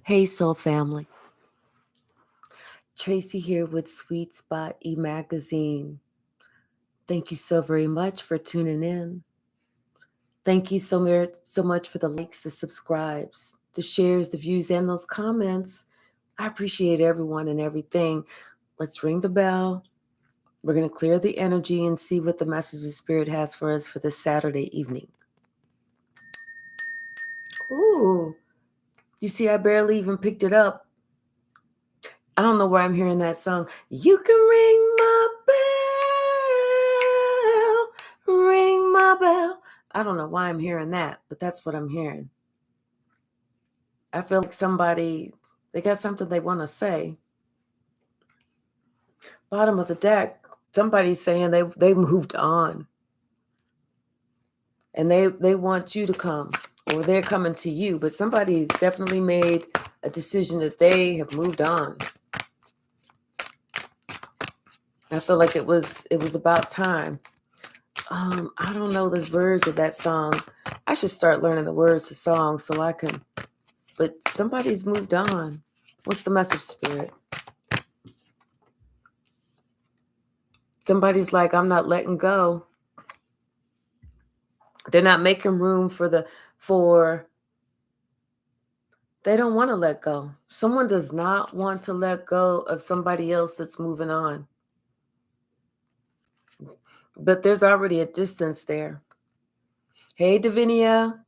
Hey, Soul Family. Tracy here with Sweet Spot e-magazine. Thank you so very much for tuning in. Thank you so much for the likes, the subscribes, the shares, the views, and those comments. I appreciate everyone and everything. Let's ring the bell. We're going to clear the energy and see what the message of Spirit has for us for this Saturday evening. Ooh, you see, I barely even picked it up. I don't know where I'm hearing that song. You can ring my bell, ring my bell. I don't know why I'm hearing that, but that's what I'm hearing. I feel like they got something they want to say. Bottom of the deck, somebody's saying they moved on. And they want you to come, or they're coming to you, but somebody's definitely made a decision that they have moved on. I feel like it was about time. I don't know the words of that song. I should start learning the words to songs so I can. But somebody's moved on. What's the message, Spirit? Somebody's like, I'm not letting go. They're not making room they don't want to let go. Someone does not want to let go of somebody else that's moving on. But there's already a distance there. Hey, Davinia.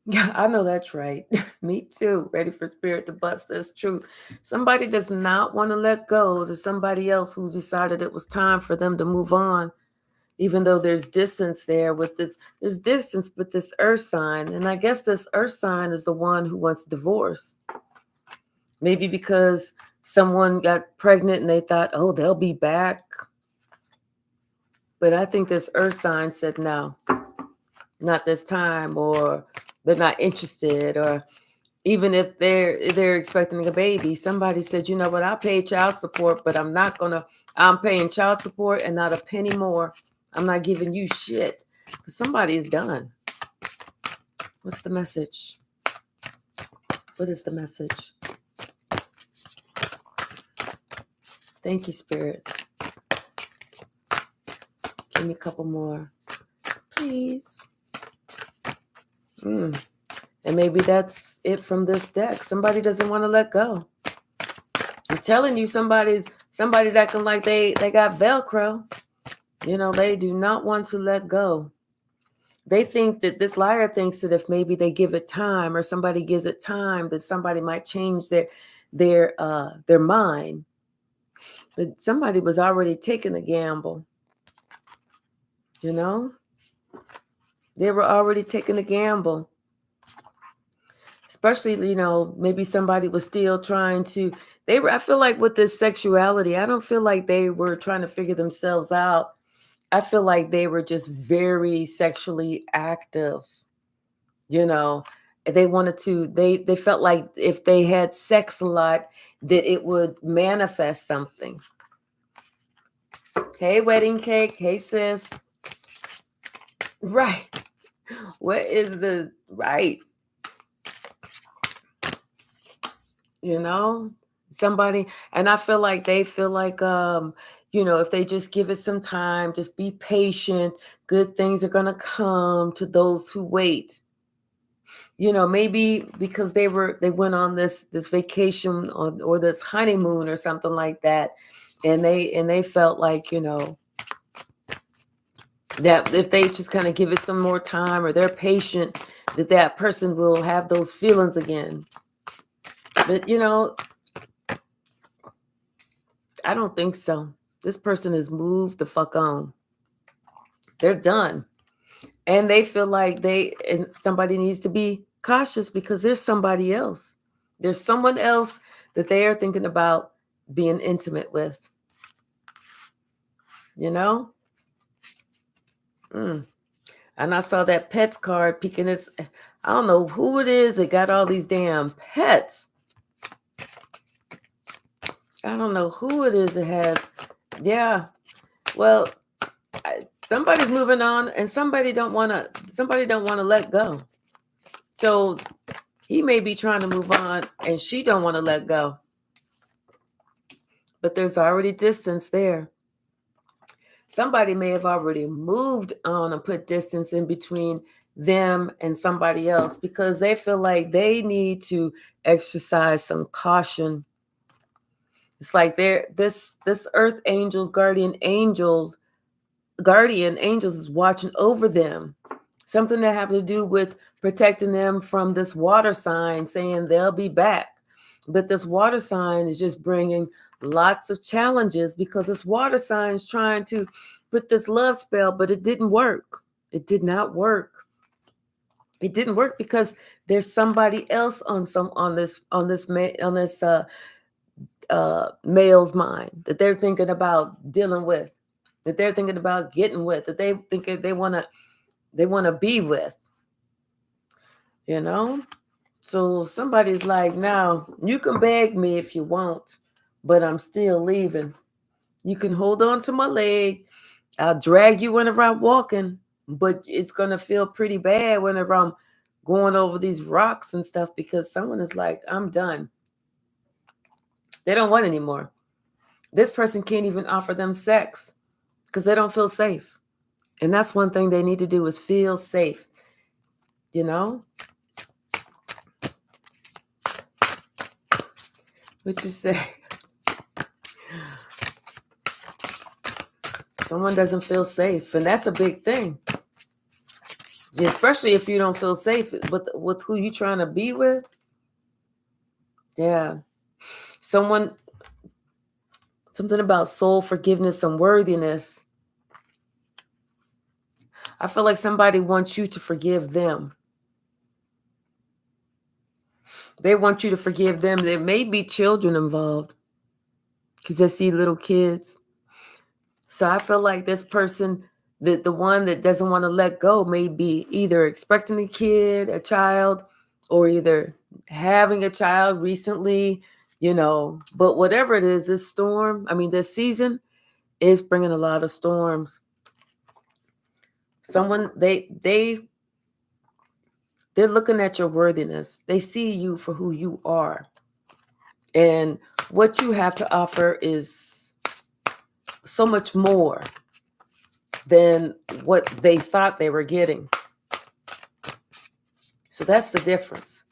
Yeah, I know that's right. Me too. Ready for Spirit to bust this truth. Somebody does not want to let go to somebody else who decided it was time for them to move on, even though there's distance there with this. There's distance with this earth sign. And I guess this earth sign is the one who wants divorce. Maybe because someone got pregnant and they thought, oh, they'll be back. But I think this earth sign said, no, not this time, or they're not interested, or even if they're expecting a baby, somebody said, you know what, I pay child support, but I'm paying child support and not a penny more. I'm not giving you shit. Because somebody is done. What's the message? What is the message? Thank you, Spirit. Give me a couple more, please. And maybe that's it from this deck. Somebody doesn't want to let go. I'm telling you, somebody's acting like they got Velcro. You know, they do not want to let go. They think that this liar thinks that if maybe they give it time, or somebody gives it time, that somebody might change their mind. But somebody was already taking a gamble. You know? They were already taking a gamble. Especially, you know, maybe somebody was still trying to, I feel like with this sexuality, I don't feel like they were trying to figure themselves out. I feel like they were just very sexually active. You know, they wanted to, they felt like if they had sex a lot, that it would manifest something. Hey, wedding cake. Hey, sis. Right. What is the right? You know, somebody, and I feel like they feel like, you know, if they just give it some time, just be patient, good things are going to come to those who wait. You know, maybe because they went on this vacation or this honeymoon or something like that. And they felt like, you know, that if they just kind of give it some more time, or they're patient, that person will have those feelings again. But, you know, I don't think so. This person has moved the fuck on. They're done. And they feel like somebody needs to be cautious because there's somebody else. There's someone else that they are thinking about being intimate with. You know? And I saw that pets card peeking this. I don't know who it is that got all these damn pets. I don't know who it is that has. Yeah. Well, somebody's moving on, and somebody don't want to let go. So He may be trying to move on and she don't want to let go. But there's already distance there. Somebody may have already moved on and put distance in between them and somebody else because they feel like they need to exercise some caution. It's like this earth angels, guardian angels is watching over them. Something that have to do with protecting them from this water sign, saying they'll be back. But this water sign is just bringing lots of challenges because this water sign is trying to put this love spell, but it didn't work. It did not work. It didn't work because there's somebody else on this male's mind that they're thinking about dealing with, that they're thinking about getting with, that they think they want to be with, you know. So somebody's like, now you can beg me if you want, but I'm still leaving. You can hold on to my leg. I'll drag you whenever I'm walking, but it's going to feel pretty bad whenever I'm going over these rocks and stuff because someone is like, I'm done. They don't want anymore. This person can't even offer them sex because they don't feel safe. And that's one thing they need to do is feel safe, you know? What you say? Someone doesn't feel safe, and that's a big thing. Especially if you don't feel safe with who you're trying to be with. Yeah. Something about soul forgiveness and worthiness. I feel like somebody wants you to forgive them. They want you to forgive them. There may be children involved because I see little kids. So I feel like this person, the one that doesn't want to let go, may be either expecting a child, or either having a child recently, But whatever it is, this season is bringing a lot of storms. Someone, they're looking at your worthiness. They see you for who you are. And what you have to offer is so much more than what they thought they were getting. So that's the difference.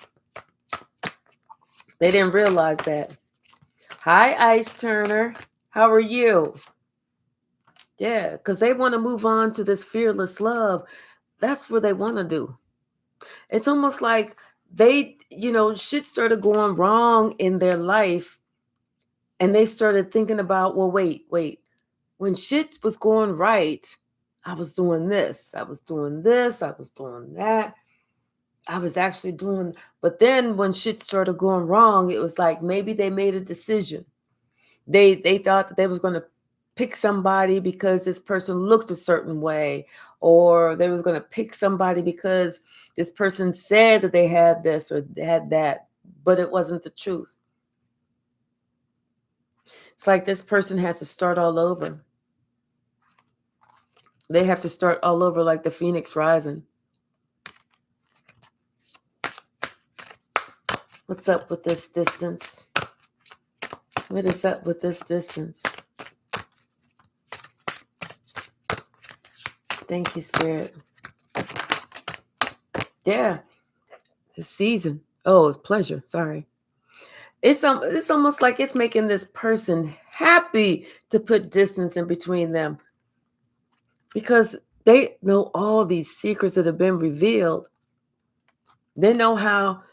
They didn't realize that. Hi, Ice Turner. How are you? Yeah, because they want to move on to this fearless love. That's what they want to do. It's almost like they, shit started going wrong in their life. And they started thinking about, well, wait. When shit was going right, I was doing this. I was doing this. I was doing that. I was actually doing, but then when shit started going wrong, it was like maybe they made a decision. They thought that they was going to pick somebody because this person looked a certain way, or they was going to pick somebody because this person said that they had this or they had that, but it wasn't the truth. It's like this person has to start all over. They have to start all over like the Phoenix rising. What's up with this distance? What is up with this distance? Thank you, Spirit. Yeah. The season. Oh, it's pleasure. Sorry. It's almost like it's making this person happy to put distance in between them because they know all these secrets that have been revealed. They know how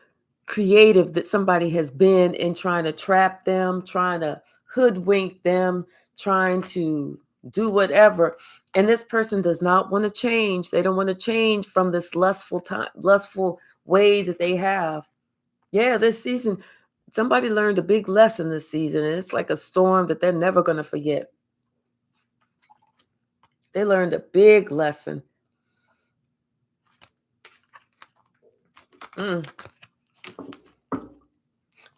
creative that somebody has been in trying to trap them, trying to hoodwink them, trying to do whatever. And this person does not want to change. They don't want to change from this lustful ways that they have. Yeah, this season, somebody learned a big lesson this season, and it's like a storm that they're never going to forget. They learned a big lesson. Because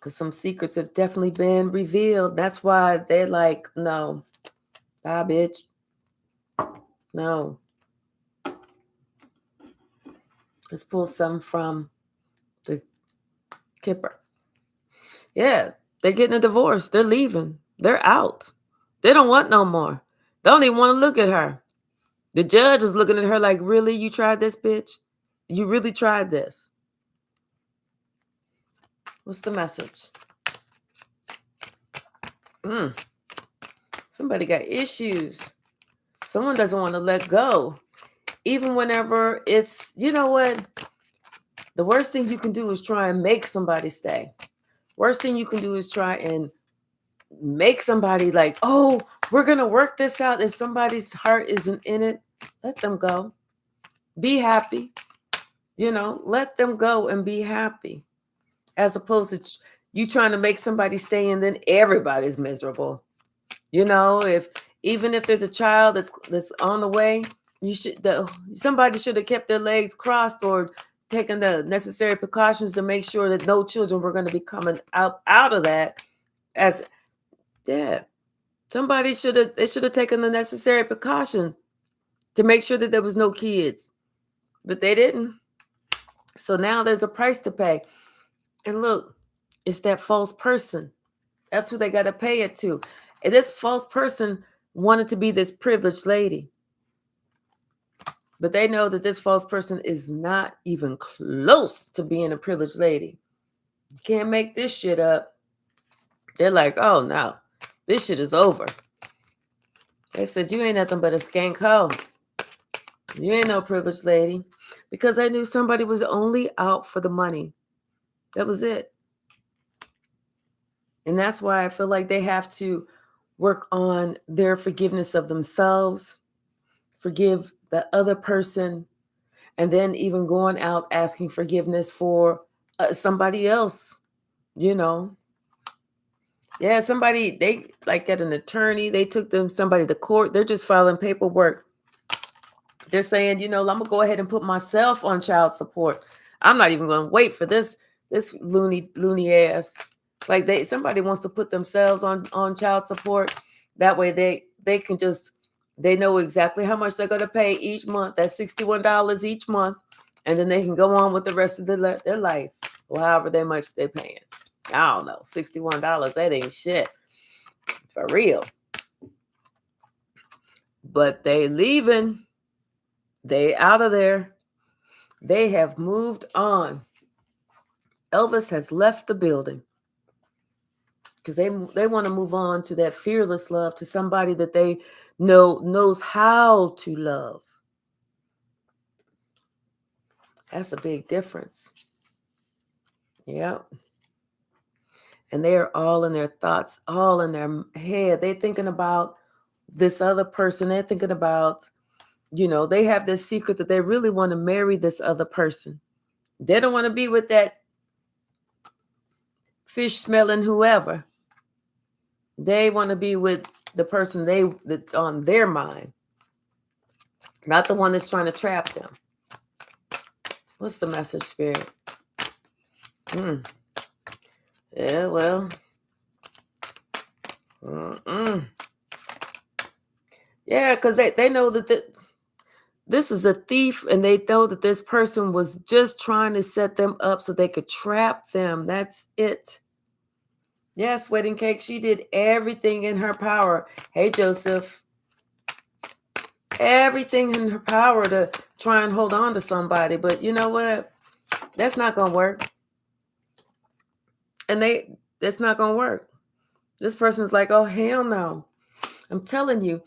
some secrets have definitely been revealed. That's why they're like, no, bye, bitch. No. Let's pull some from the Kipper. Yeah, they're getting a divorce. They're leaving. They're out. They don't want no more. They don't even want to look at her. The judge is looking at her like, really? You tried this, bitch? You really tried this? What's the message? Somebody got issues. Someone doesn't want to let go. Even whenever it's, you know what? The worst thing you can do is try and make somebody stay. Worst thing you can do is try and make somebody like, oh, we're going to work this out. If somebody's heart isn't in it, let them go. Be happy. Let them go and be happy. As opposed to you trying to make somebody stay and then everybody's miserable. Even if there's a child that's on the way, somebody should have kept their legs crossed or taken the necessary precautions to make sure that no children were going to be coming out of that. Somebody should have taken the necessary precaution to make sure that there was no kids, but they didn't. So now there's a price to pay. And look, it's that false person. That's who they got to pay it to. And this false person wanted to be this privileged lady. But they know that this false person is not even close to being a privileged lady. You can't make this shit up. They're like, oh, no, this shit is over. They said, you ain't nothing but a skank hoe. You ain't no privileged lady. Because I knew somebody was only out for the money. That was it. And that's why I feel like they have to work on their forgiveness of themselves, forgive the other person, and then even going out asking forgiveness for somebody else, Yeah, somebody, they like get an attorney, they took somebody to court, they're just filing paperwork. They're saying, I'm going to go ahead and put myself on child support. I'm not even going to wait for this loony ass. Like somebody wants to put themselves on child support. That way they can they know exactly how much they're going to pay each month. That's $61 each month. And then they can go on with the rest of their life. Or however much they're paying. I don't know. $61, that ain't shit. For real. But they leaving. They out of there. They have moved on. Elvis has left the building. Because they want to move on to that fearless love, to somebody that they knows how to love. That's a big difference. Yep. And they are all in their thoughts, all in their head. They're thinking about this other person. They're thinking about, they have this secret that they really want to marry this other person. They don't want to be with that fish smelling whoever. They want to be with the person that's on their mind, not the one that's trying to trap them. What's the message, Spirit? Yeah, well. Yeah, because they know that this is a thief, and they know that this person was just trying to set them up so they could trap them. That's it. Yes, Wedding Cake, she did everything in her power. Hey, Joseph. Everything in her power to try and hold on to somebody. But you know what? That's not going to work. And that's not going to work. This person's like, oh, hell no. I'm telling you,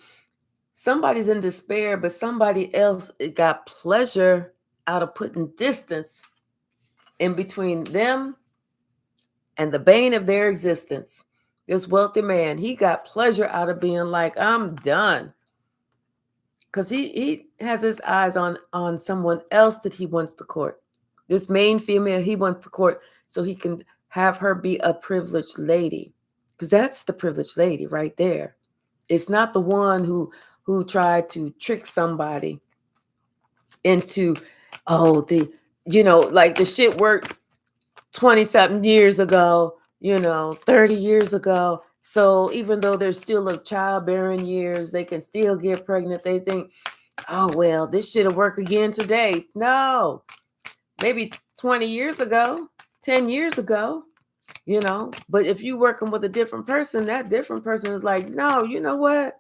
somebody's in despair, but somebody else got pleasure out of putting distance in between them and the bane of their existence. This wealthy man, he got pleasure out of being like, I'm done. Because he has his eyes on someone else that he wants to court. This main female he wants to court so he can have her be a privileged lady. Because that's the privileged lady right there. It's not the one who tried to trick somebody into, like the shit worked 20-something years ago, 30 years ago. So even though they're still of childbearing years, they can still get pregnant. They think, oh, well, this shit'll work again today. No, maybe 20 years ago, 10 years ago, you know. But if you working with a different person, that different person is like, no, you know what?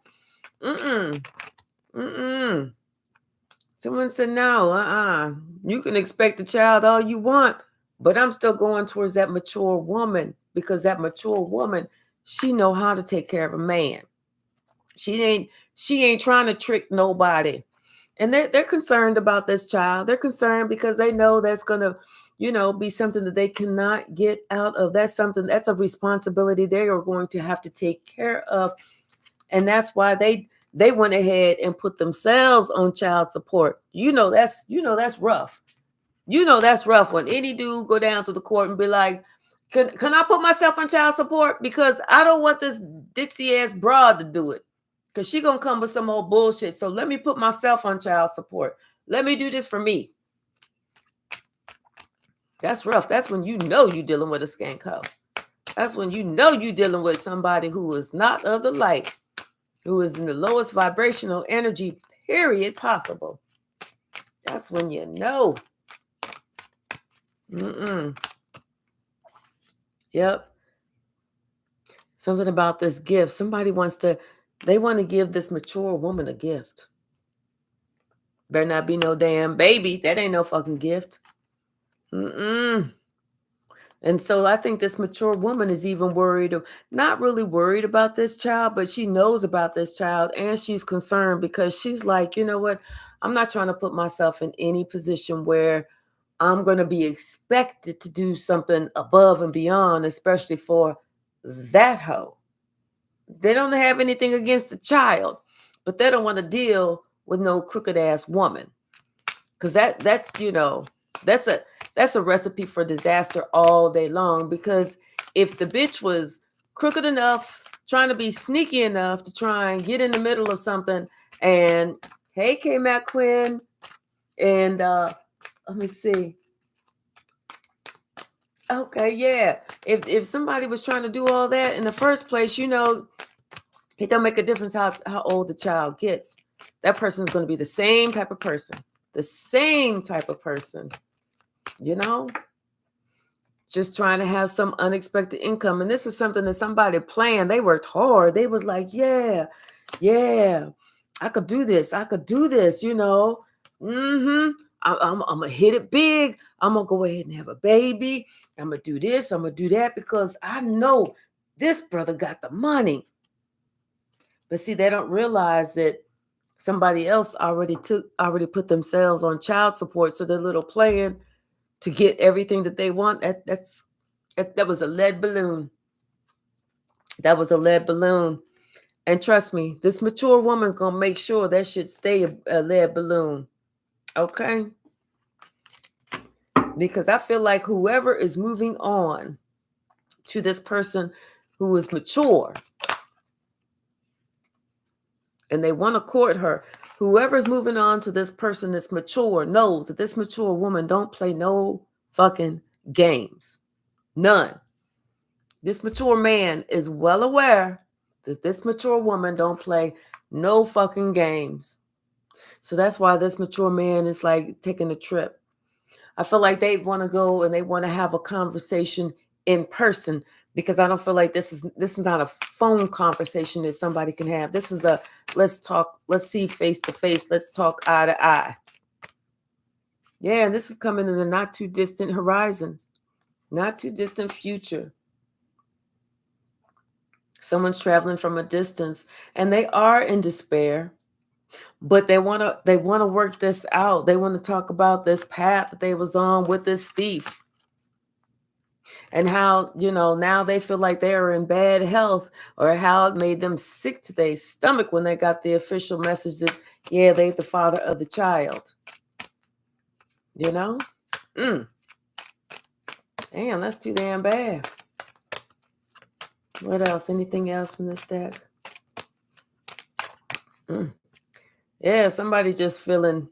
Mm-mm. Someone said, no, you can expect a child all you want, but I'm still going towards that mature woman, because that mature woman, she know how to take care of a man. She ain't trying to trick nobody. And they're concerned about this child. They're concerned because they know that's going to, be something that they cannot get out of. That's a responsibility they are going to have to take care of. And that's why they went ahead and put themselves on child support. That's rough. That's rough when any dude go down to the court and be like, can I put myself on child support? Because I don't want this ditzy ass broad to do it. Because she gonna come with some old bullshit. So let me put myself on child support. Let me do this for me. That's rough. That's when you're dealing with a skank hoe. That's when you're dealing with somebody who is not of the light, who is in the lowest vibrational energy period possible. That's when you know. Yep. Something about this gift. They want to give this mature woman a gift. Better not be no damn baby. That ain't no fucking gift. And so I think this mature woman is even not really worried about this child, but she knows about this child and she's concerned because she's like, you know what? I'm not trying to put myself in any position where I'm going to be expected to do something above and beyond, especially for that hoe. They don't have anything against the child, but they don't want to deal with no crooked ass woman. Because that's a recipe for disaster all day long. Because if the bitch was crooked enough, trying to be sneaky enough to try and get in the middle of something, and hey, K-Mac Quinn, and let me see. Okay, yeah. If somebody was trying to do all that in the first place, it don't make a difference how old the child gets. That person is going to be the same type of person. The same type of person. Just trying to have some unexpected income. And this is something that somebody planned. They worked hard. They was like, yeah, I could do this. I'm going to hit it big. I'm going to go ahead and have a baby. I'm going to do this. I'm going to do that because I know this brother got the money. But see, they don't realize that somebody else already put themselves on child support. So they're little playing to get everything that they want. That was a lead balloon. That was a lead balloon. And trust me, this mature woman's going to make sure that should stay a lead balloon. Okay? Because I feel like whoever is moving on to this person who is mature and they want to court her, whoever's moving on to this person that's mature knows that this mature woman don't play no fucking games. None. This mature man is well aware that this mature woman don't play no fucking games. So that's why this mature man is like taking a trip. I feel like they want to go and they want to have a conversation in person, because I don't feel like this is not a phone conversation that somebody can have. This is a let's talk, let's see face to face, let's talk eye to eye. Yeah, and this is coming in the not too distant horizons, not too distant future. Someone's traveling from a distance and they are in despair, but they want to work this out. They want to talk about this path that they was on with this thief. And how, now they feel like they are in bad health, or how it made them sick to their stomach when they got the official message that, yeah, they're the father of the child. Damn, that's too damn bad. What else? Anything else from this deck? Yeah, somebody just feeling,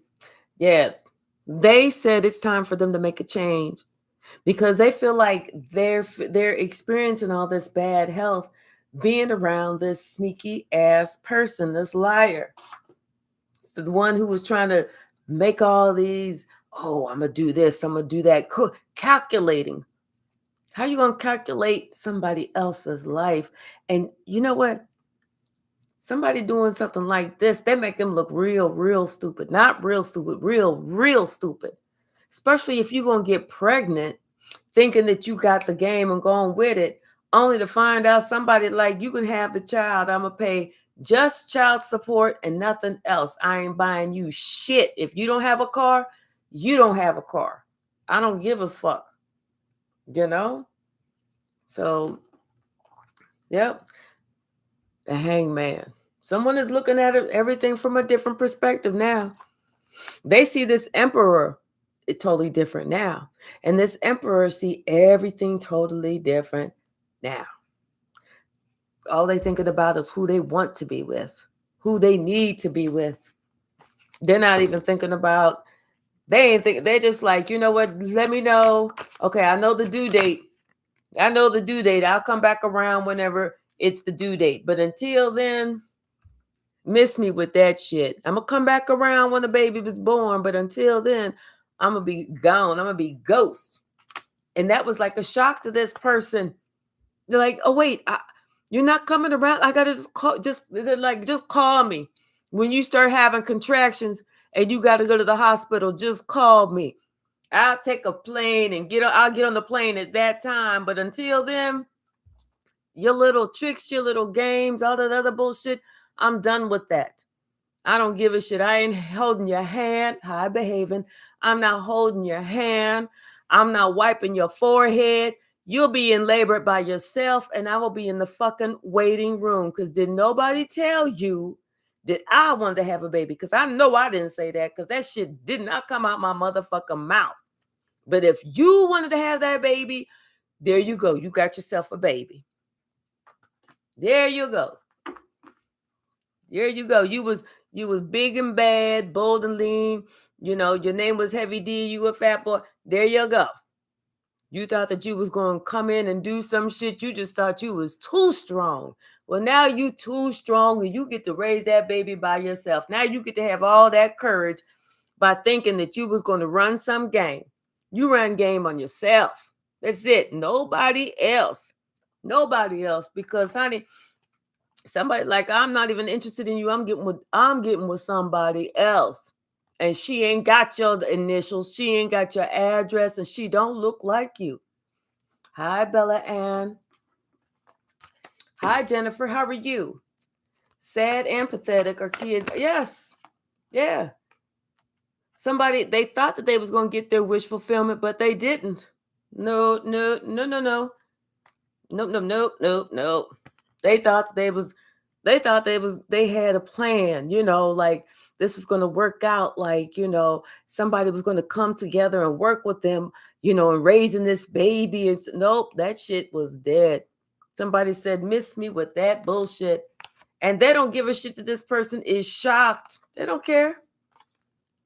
they said it's time for them to make a change, because they feel like they're experiencing all this bad health being around this sneaky ass person, this liar. It's the one who was trying to make all these, I'm going to do this, I'm going to do that, calculating How you going to calculate somebody else's life? And you know what? Somebody doing something like this, they make them look real stupid. Not real stupid, real stupid. Especially if you're going to get pregnant thinking that you got the game and going with it, only to find out somebody like, you can have the child. I'm going to pay just child support and nothing else. I ain't buying you shit. If you don't have a car, you don't have a car. I don't give a fuck. You know? So, yep. The hangman. Someone is looking at it, everything from a different perspective now. They see this emperor totally different now. And this emperor see everything totally different now. All they thinking about is who they want to be with, who they need to be with. They're not even thinking about, they're just like, you know what, let me know. Okay, I know the due date. I'll come back around whenever it's the due date. But until then, miss me with that shit. I'm going to come back around when the baby was born. But until then, I'm going to be gone. I'm going to be ghost. And that was like a shock to this person. They're like, oh, wait, you're not coming around. I got to just call me. When you start having contractions and you got to go to the hospital, just call me. I'll take a plane and I'll get on the plane at that time. But until then, your little tricks, your little games, all that other bullshit, I'm done with that. I don't give a shit. I ain't holding your hand. High behaving. I'm not holding your hand. I'm not wiping your forehead. You'll be in labor by yourself, and I will be in the fucking waiting room. Because did nobody tell you that I wanted to have a baby? Because I know I didn't say that, because that shit did not come out my motherfucking mouth. But if you wanted to have that baby, there you go. You got yourself a baby. There you go. There you go. You was big and bad, bold and lean. You know, your name was Heavy D. You a fat boy. There you go. You thought that you was going to come in and do some shit. You just thought you was too strong. Well, now you too strong and you get to raise that baby by yourself. Now you get to have all that courage by thinking that you was going to run some game. You run game on yourself. That's it. Nobody else. Nobody else. Because, honey, somebody like, I'm not even interested in you. I'm getting with somebody else. And she ain't got your initials. She ain't got your address. And she don't look like you. Hi, Bella Ann. Hi, Jennifer. How are you? Sad and pathetic are kids. Yes. Yeah. Somebody, they thought that they was going to get their wish fulfillment, but they didn't. No. Nope. They thought they had a plan, you know, like this was going to work out, like, you know, somebody was going to come together and work with them, you know, and raising this baby. Is nope, that shit was dead. Somebody said, miss me with that bullshit. And they don't give a shit that this person is shocked. They don't care.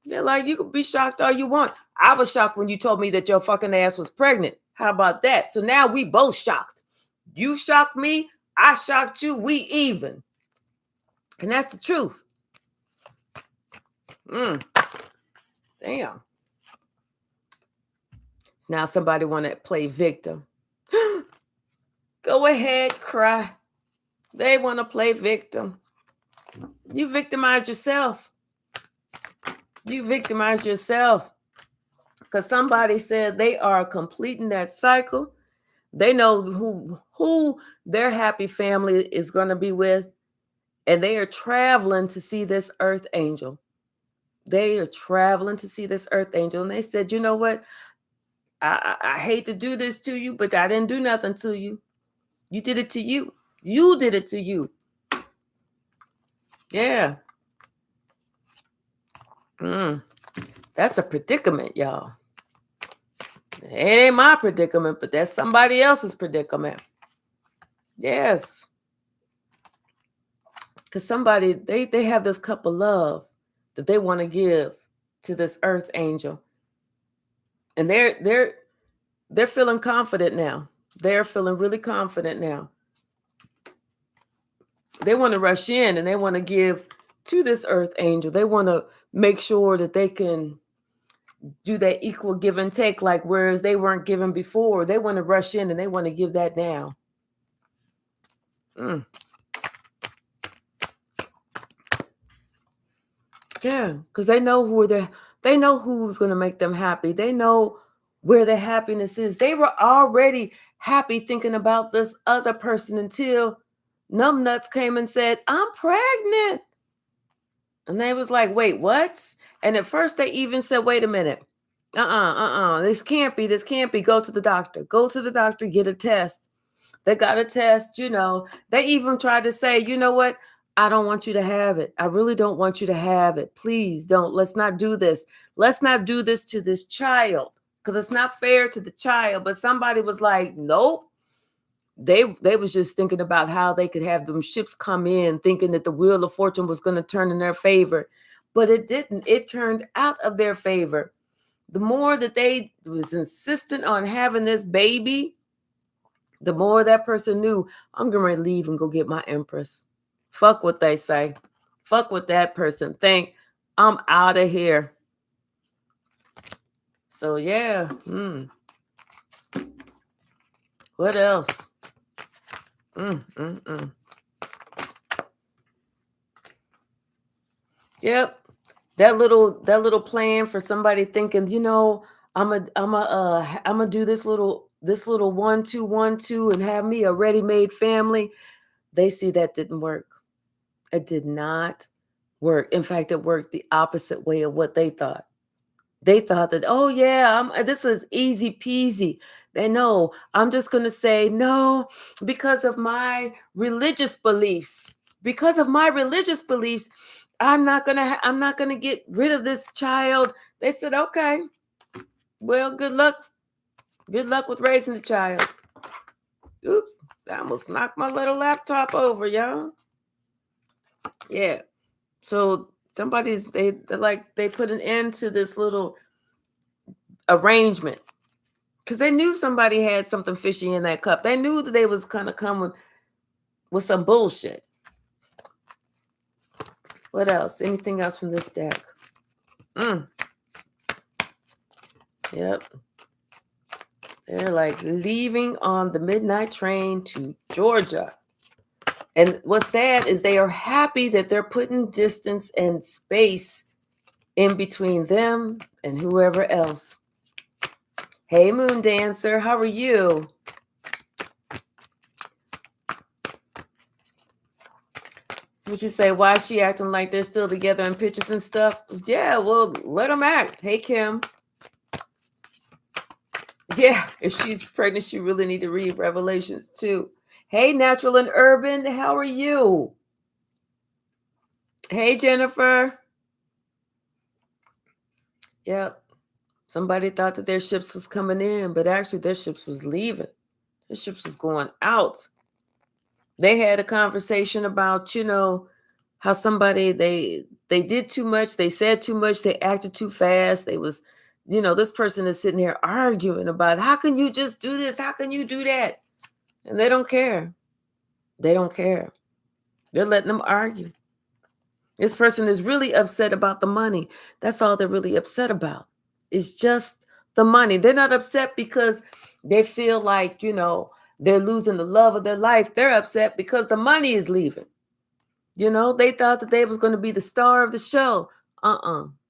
They're like, you can be shocked all you want. I was shocked when you told me that your fucking ass was pregnant. How about that? So now we both shocked. You shocked me. I shocked you. We even. And that's the truth. Damn. Now somebody want to play victim. Go ahead, cry. They want to play victim. You victimize yourself. You victimize yourself. Because somebody said they are completing that cycle. They know who their happy family is going to be with. And they are traveling to see this earth angel. They are traveling to see this earth angel. And they said, you know what? I hate to do this to you, but I didn't do nothing to you. You did it to you. You did it to you. Yeah. That's a predicament, y'all. It ain't my predicament, but that's somebody else's predicament. Yes. Because somebody, they have this cup of love that they want to give to this earth angel. And they're feeling confident now. They're feeling really confident now. They want to rush in and they want to give to this earth angel. They want to make sure that they can do that equal give and take, like whereas they weren't given before. They want to rush in and they want to give that now. Yeah, because they know they know who's going to make them happy. They know where their happiness is. They were already happy thinking about this other person until numbnuts came and said, "I'm pregnant." And they was like, "Wait, what?" And at first they even said, "Wait a minute. This can't be. This can't be. Go to the doctor. Go to the doctor, get a test." They got a test, They even tried to say, "You know what? I don't want you to have it. I really don't want you to have it. Please don't. Let's not do this. Let's not do this to this child because it's not fair to the child." But somebody was like, "Nope." They was just thinking about how they could have them ships come in, thinking that the wheel of fortune was going to turn in their favor. But it didn't. It turned out of their favor. The more that they was insistent on having this baby, the more that person knew, I'm going to leave and go get my empress. Fuck what they say. Fuck what that person think. I'm out of here. So yeah. What else? Yep. That little plan for somebody thinking, I'm gonna do this little 1-2-1-2 and have me a ready-made family. They see that didn't work. It did not work. In fact, it worked the opposite way of what they thought. They thought that, oh yeah, this is easy peasy. They know I'm just going to say no because of my religious beliefs. Because of my religious beliefs, I'm not gonna get rid of this child. They said, okay, well, good luck. Good luck with raising the child. Oops, I almost knocked my little laptop over, y'all. Yeah. So they put an end to this little arrangement because they knew somebody had something fishy in that cup. They knew that they was kind of coming with some bullshit. What else? Anything else from this deck? Yep. They're like leaving on the midnight train to Georgia. And what's sad is they are happy that they're putting distance and space in between them and whoever else. Hey, Moon Dancer, how are you? Would you say, why is she acting like they're still together in pictures and stuff? Yeah, well, let them act. Hey, Kim. Yeah, if she's pregnant, she really need to read Revelations too. Hey, Natural and Urban, how are you? Hey, Jennifer. Yep. Somebody thought that their ships was coming in, but actually their ships was leaving. Their ships was going out. They had a conversation about, how somebody they did too much, they said too much, they acted too fast. They was, this person is sitting here arguing about how can you just do this? How can you do that? And they don't care. They don't care. They're letting them argue. This person is really upset about the money. That's all they're really upset about. It's just the money. They're not upset because they feel like, they're losing the love of their life. They're upset because the money is leaving. They thought that they was going to be the star of the show.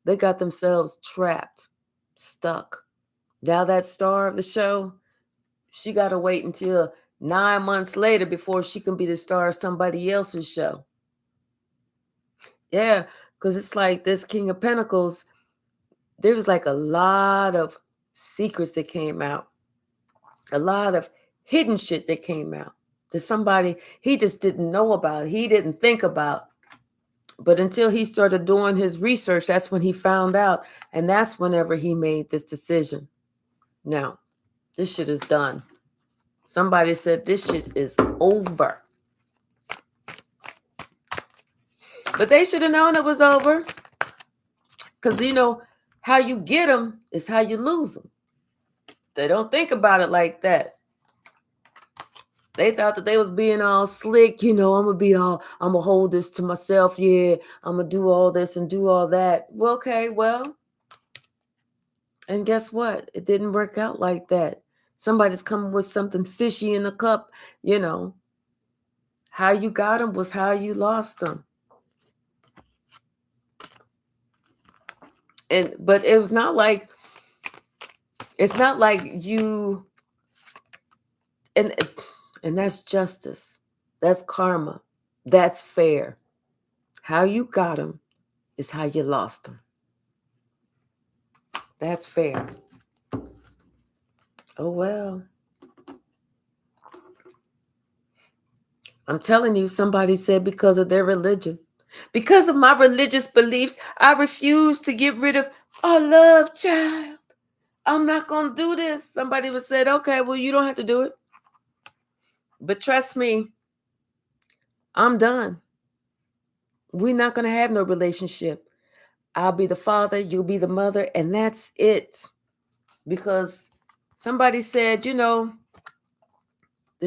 They got themselves trapped, stuck. Now that star of the show, she got to wait until 9 months later before she can be the star of somebody else's show. Yeah, because it's like this King of Pentacles, there was like a lot of secrets that came out, a lot of hidden shit that came out. There's somebody he just didn't know about, he didn't think about. But until he started doing his research, that's when he found out. And that's whenever he made this decision. Now, this shit is done. Somebody said this shit is over. But they should have known it was over. Because, how you get them is how you lose them. They don't think about it like that. They thought that they was being all slick. I'm going to hold this to myself. Yeah, I'm going to do all this and do all that. Well, okay, well, And guess what? It didn't work out like that. Somebody's coming with something fishy in the cup. You know, how you got them was how you lost them. But it's not like you, and that's justice. That's karma. That's fair. How you got them is how you lost them. That's fair. Oh, well. I'm telling you, somebody said because of their religion. Because of my religious beliefs, I refuse to get rid of our love child. I'm not going to do this. Somebody would said, okay, well, you don't have to do it. But trust me, I'm done. We're not going to have no relationship. I'll be the father, you'll be the mother, and that's it. Because somebody said, the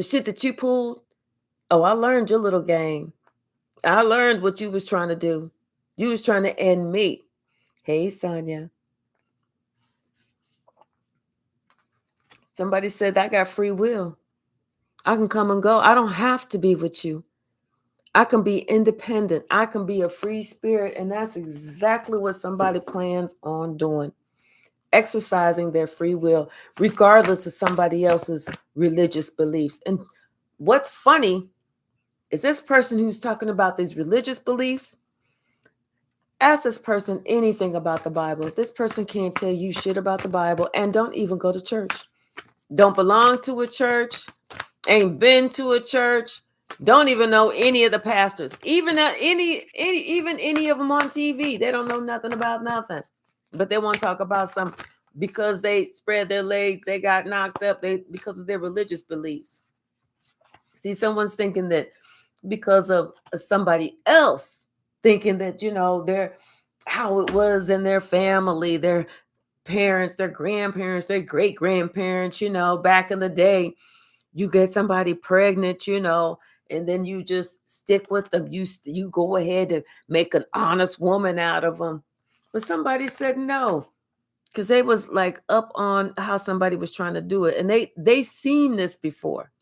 shit that you pulled, oh, I learned your little game. I learned what you was trying to do. You was trying to end me. Hey, Sonia. Somebody said I got free will. I can come and go. I don't have to be with you. I can be independent. I can be a free spirit. And that's exactly what somebody plans on doing. Exercising their free will, regardless of somebody else's religious beliefs. And what's funny is this person who's talking about these religious beliefs, ask this person anything about the Bible. This person can't tell you shit about the Bible and don't even go to church. Don't belong to a church, ain't been to a church, don't even know any of the pastors, even any of them on TV. They don't know nothing about nothing, but they want to talk about some because they spread their legs, they got knocked up, because of their religious beliefs. See, someone's thinking that because of somebody else, thinking that they're how it was in their family, their parents, their grandparents, their great grandparents, back in the day. You get somebody pregnant, and then you just stick with them. You go ahead and make an honest woman out of them. But somebody said no, because they was like up on how somebody was trying to do it, and they seen this before.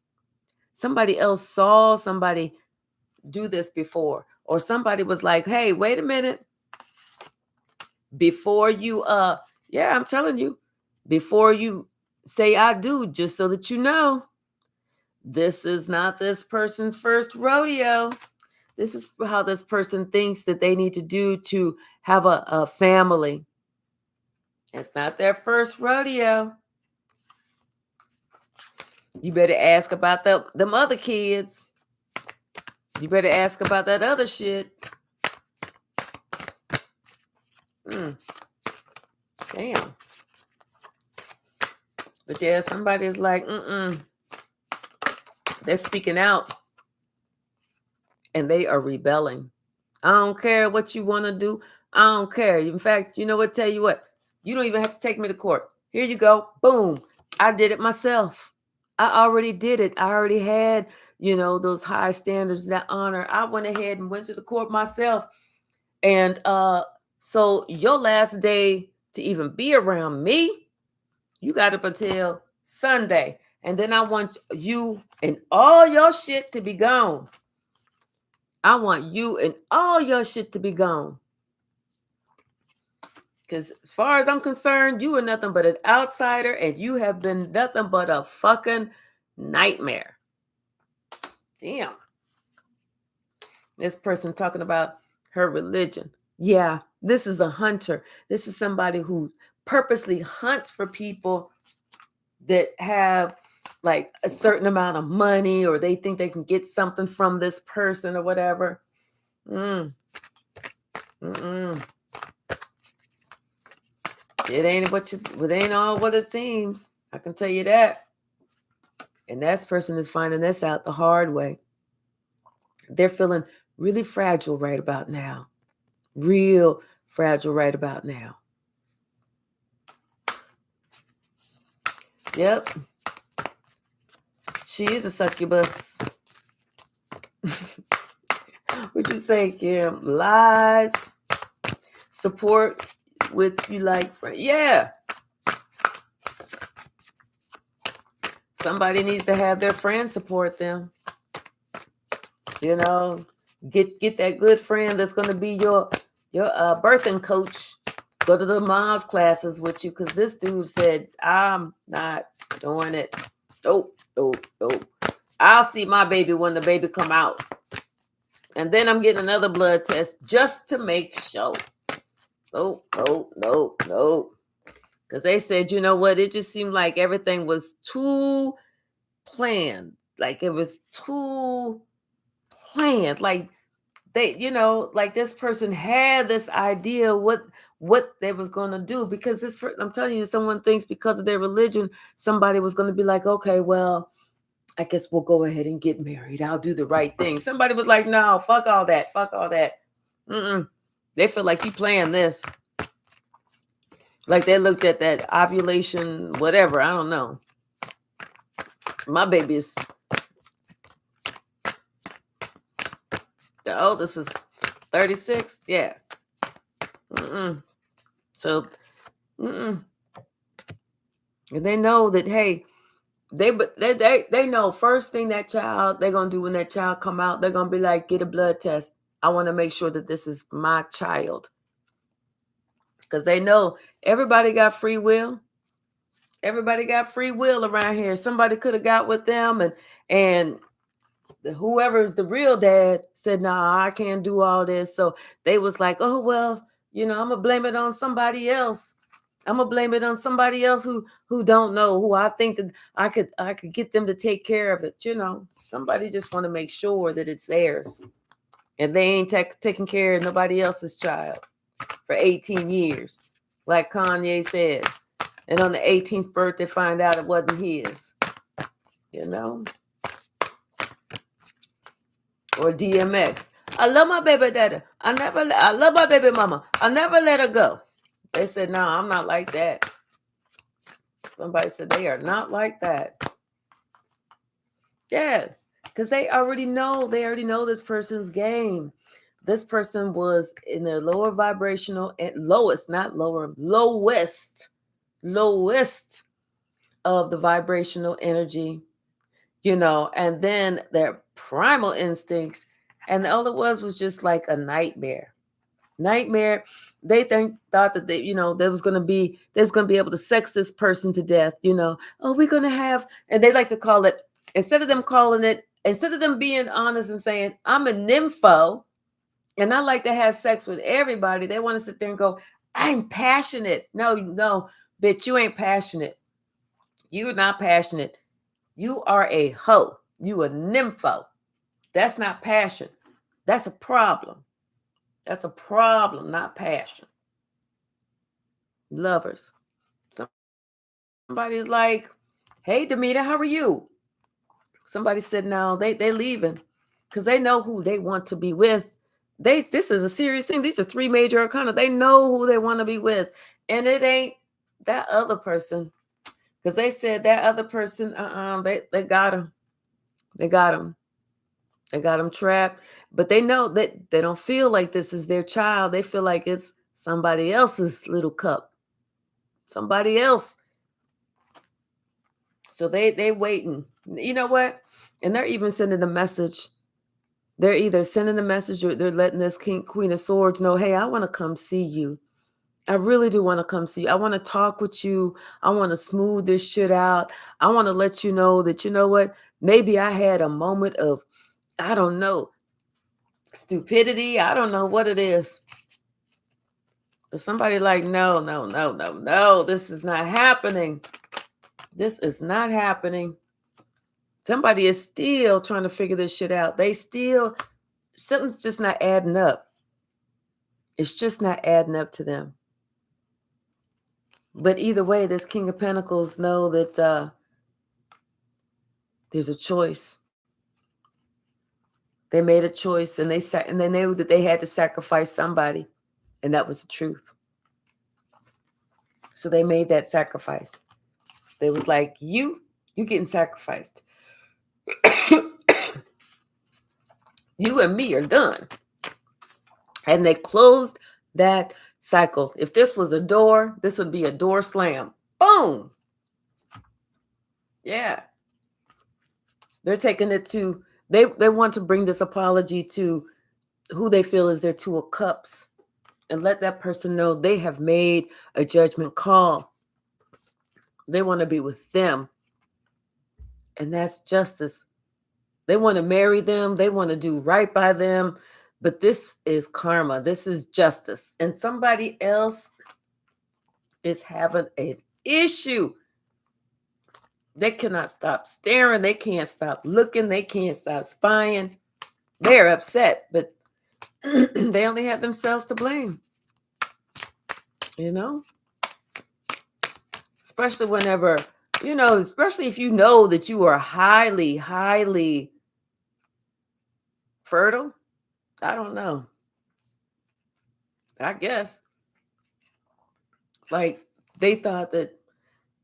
Somebody else saw somebody do this before, or somebody was like, "Hey, wait a minute, before you yeah, I'm telling you, before you say I do, just so that you know, this is not this person's first rodeo. This is how this person thinks that they need to do to have a family. It's not their first rodeo. You better ask about them other kids. You better ask about that other shit. Damn. But yeah, somebody's like, they're speaking out and they are rebelling. I don't care what you want to do. I don't care. In fact, you know what? Tell you what, you don't even have to take me to court. Here you go. Boom. I did it myself. I already did it. I already had, those high standards, that honor. I went ahead and went to the court myself. And so your last day to even be around me, you got up until Sunday. And then I want you and all your shit to be gone. I want you and all your shit to be gone. Because as far as I'm concerned, you are nothing but an outsider and you have been nothing but a fucking nightmare. Damn. This person talking about her religion. Yeah, this is a hunter. This is somebody who purposely hunts for people that have like a certain amount of money, or they think they can get something from this person or whatever. It ain't all what it seems. I can tell you that. And that person is finding this out the hard way. They're feeling really fragile right about now. Real fragile right about now. Yep. She is a succubus. What you say, Kim? Lies. Support with you like, yeah. Somebody needs to have their friends support them. You know, get that good friend that's going to be your birthing coach. Go to the mom's classes with you, because this dude said, I'm not doing it. Nope. I'll see my baby when the baby come out. And then I'm getting another blood test just to make sure. No. Because they said, you know what? It just seemed like everything was too planned. Like it was too planned. Like they, like this person had this idea what they was going to do, because I'm telling you, someone thinks because of their religion, somebody was going to be like, okay, well, I guess we'll go ahead and get married. I'll do the right thing. Somebody was like, no, fuck all that. Mm-mm. They feel like you playing this. Like they looked at that ovulation, whatever. I don't know. My baby is, the oldest is 36. Yeah. So, and they know that, hey, they know first thing that child, they're going to do when that child come out, they're going to be like, get a blood test. I want to make sure that this is my child. Because they know everybody got free will. Everybody got free will around here. Somebody could have got with them, and whoever's the real dad said, nah, I can't do all this. So they was like, oh, well, I'm going to blame it on somebody else. I'm going to blame it on somebody else who don't know, who I think that I could get them to take care of it. Somebody just want to make sure that it's theirs. And they ain't taking care of nobody else's child for 18 years. Like Kanye said. And on the 18th birthday, find out it wasn't his. Or DMX. I love my baby daddy. I love my baby mama. I never let her go. They said, no, I'm not like that. Somebody said they are not like that. Yeah, because they already know this person's game. This person was in their lower vibrational and lowest of the vibrational energy, and then their primal instincts. And all it was just like a nightmare. They thought that there's going to be able to sex this person to death. Oh, we're going to have, and they like to call it, instead of them being honest and saying, I'm a nympho and I like to have sex with everybody, they want to sit there and go, I'm passionate. No, bitch, you ain't passionate. You're not passionate. You are a hoe. You a nympho. That's not passion. That's a problem. That's a problem, not passion. Lovers. Somebody's like, hey, Demeter, how are you? Somebody said, no, they leaving because they know who they want to be with. This is a serious thing. These are 3 major arcana. They know who they want to be with. And it ain't that other person. Because they said that other person, they got him. They got him. They got him trapped. But they know that they don't feel like this is their child. They feel like it's somebody else's little cup. Somebody else. So they waiting. You know what? And they're even sending a message. They're either sending a message or they're letting this Queen of Swords know, hey, I want to come see you. I really do want to come see you. I want to talk with you. I want to smooth this shit out. I want to let you know that, you know what? Maybe I had a moment of, I don't know, stupidity. I don't know what it is. But somebody like, no. This is not happening. This is not happening. Somebody is still trying to figure this shit out. Something's just not adding up. It's just not adding up to them. But either way, this King of Pentacles know that there's a choice. They made a choice, and they knew that they had to sacrifice somebody, and that was the truth. So they made that sacrifice. They was like, you getting sacrificed. You and me are done. And they closed that cycle. If this was a door, this would be a door slam. Boom. Yeah. They're taking it to, they want to bring this apology to who they feel is their two of cups and let that person know they have made a judgment call. They want to be with them. And that's justice. They want to marry them. They want to do right by them. But this is karma. This is justice. And somebody else is having an issue. They cannot stop staring. They can't stop looking. They can't stop spying. They're upset, but they only have themselves to blame. You know? Especially whenever, especially if you know that you are highly, highly fertile. I don't know. I guess. Like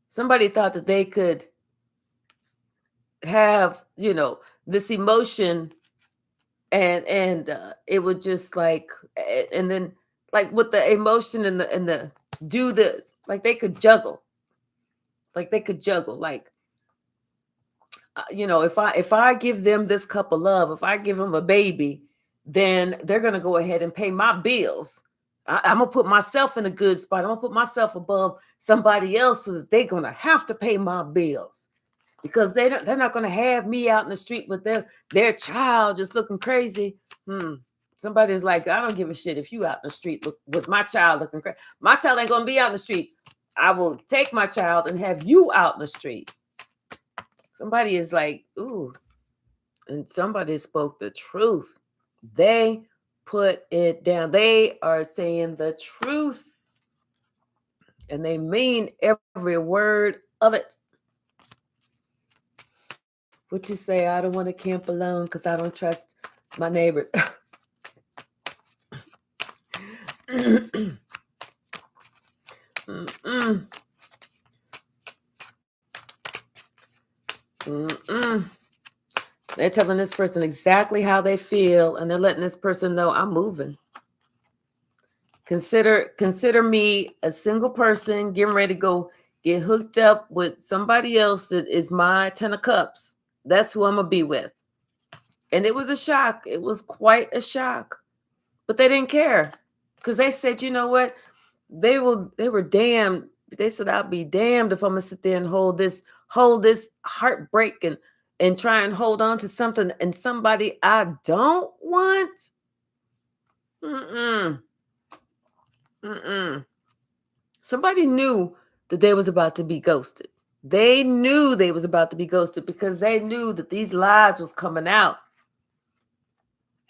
somebody thought that they could have, this emotion and it would just like, and then like with the emotion and the do the, like they could juggle. Like they could juggle. Like, if I give them this cup of love, if I give them a baby, then they're going to go ahead and pay my bills. I'm going to put myself in a good spot. I'm going to put myself above somebody else so that they're going to have to pay my bills because they're not going to have me out in the street with their child just looking crazy. Somebody's like, I don't give a shit if you out in the street with my child looking crazy. My child ain't going to be out in the street. I will take my child and have you out in the street. Somebody is like, ooh, and somebody spoke the truth. They put it down. They are saying the truth. And they mean every word of it. What you say? I don't want to camp alone because I don't trust my neighbors. They're telling this person exactly how they feel, and they're letting this person know I'm moving. Consider me a single person getting ready to go get hooked up with somebody else that is my 10 of cups. That's who I'm going to be with. And it was a shock. It was quite a shock. But they didn't care because they said, you know what? They were damned. They said, I'll be damned if I'm going to sit there and hold this heartbreak and try and hold on to something and somebody I don't want. Somebody knew that they was about to be ghosted. They knew they was about to be ghosted because they knew that these lies was coming out.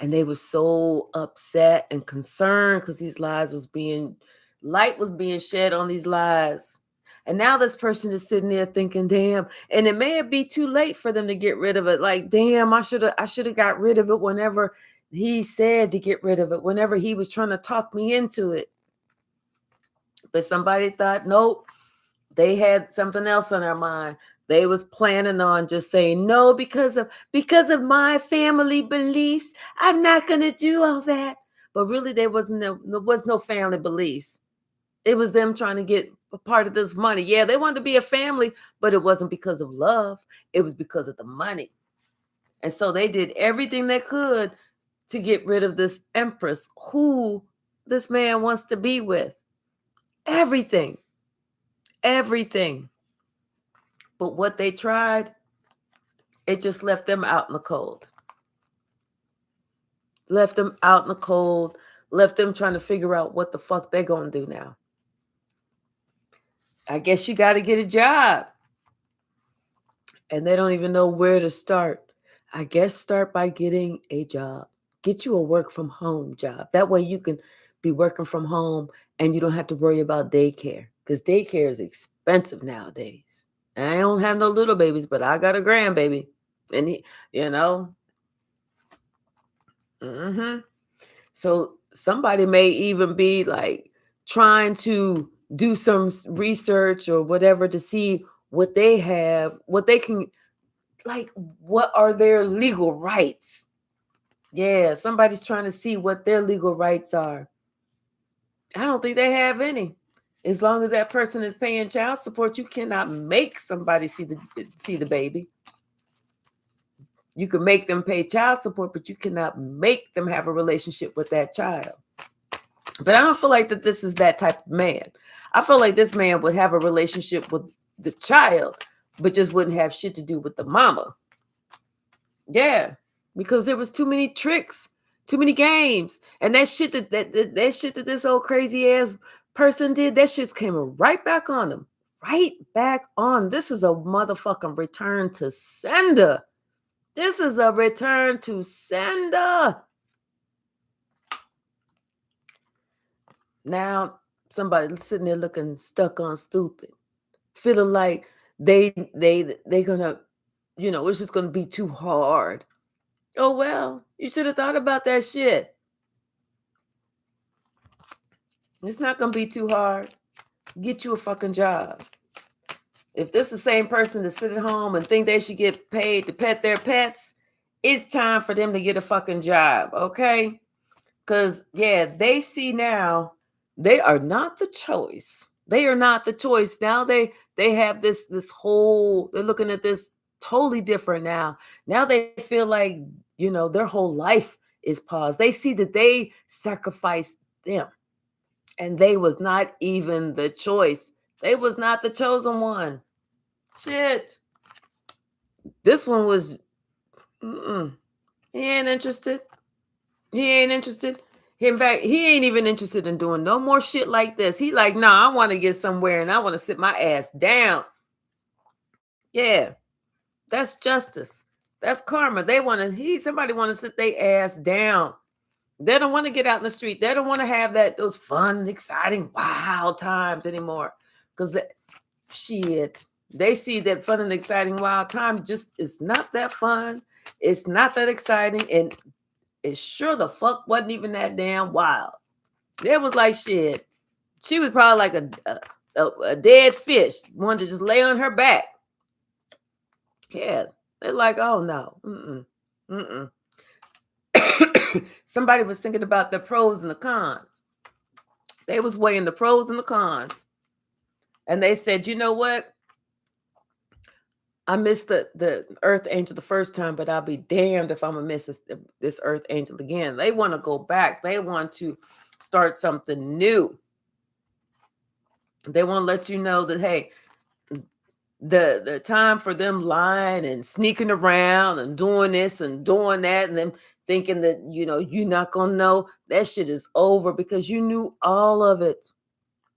And they were so upset and concerned because these light was being shed on these lies. And now this person is sitting there thinking, damn, and it may be too late for them to get rid of it. Like, damn, I should have got rid of it whenever he said to get rid of it, whenever he was trying to talk me into it. But somebody thought, nope, they had something else on their mind. They was planning on just saying, no, because of my family beliefs, I'm not going to do all that. But really, there was no family beliefs. It was them trying to get a part of this money. Yeah, they wanted to be a family, but it wasn't because of love. It was because of the money. And so they did everything they could to get rid of this empress who this man wants to be with. Everything. But what they tried, it just left them out in the cold. Left them trying to figure out what the fuck they're going to do now. I guess you got to get a job. And they don't even know where to start. I guess start by getting a job. Get you a work from home job. That way you can be working from home and you don't have to worry about daycare. Because daycare is expensive nowadays. And I don't have no little babies, but I got a grandbaby. And he, So somebody may even be like trying to do some research or whatever to see what they have, what they can, like, what are their legal rights? Yeah, somebody's trying to see what their legal rights are. I don't think they have any. As long as that person is paying child support, you cannot make somebody see the baby. You can make them pay child support, but you cannot make them have a relationship with that child. But I don't feel like that this is that type of man. I feel like this man would have a relationship with the child, but just wouldn't have shit to do with the mama. Yeah, because there was too many tricks, too many games, and that shit that shit that this old crazy ass person did, that shit came right back on him, right back on. This is a motherfucking return to sender. This is a return to sender. Now somebody sitting there looking stuck on stupid, feeling like they gonna, it's just gonna be too hard. Oh well, you should have thought about that shit. It's not gonna be too hard. Get you a fucking job. If this is the same person that sit at home and think they should get paid to pet their pets, it's time for them to get a fucking job, okay? Because, yeah, they see now they are not the choice. They are not the choice. Now they have this whole, they're looking at this totally different now. Now they feel like, their whole life is paused. They see that they sacrificed them. And they was not even the choice. They was not the chosen one. Shit. This one was, he ain't interested. He ain't interested. In fact, he ain't even interested in doing no more shit like this. He like, nah, I want to get somewhere and I want to sit my ass down. Yeah, that's justice. That's karma. Somebody want to sit their ass down. They don't want to get out in the street. They don't want to have those fun, exciting, wild times anymore. Because they see that fun and exciting wild time just is not that fun. It's not that exciting. And it sure the fuck wasn't even that damn wild. It was like shit. She was probably like a dead fish, wanted to just lay on her back. Yeah. They're like, oh no. Somebody was thinking about the pros and the cons. They was weighing the pros and the cons. And they said, you know what? I missed the earth angel the first time, but I'll be damned if I'm going to miss this earth angel again. They want to go back. They want to start something new. They want to let you know that, hey, the time for them lying and sneaking around and doing this and doing that and them thinking that, you're not going to know, that shit is over because you knew all of it.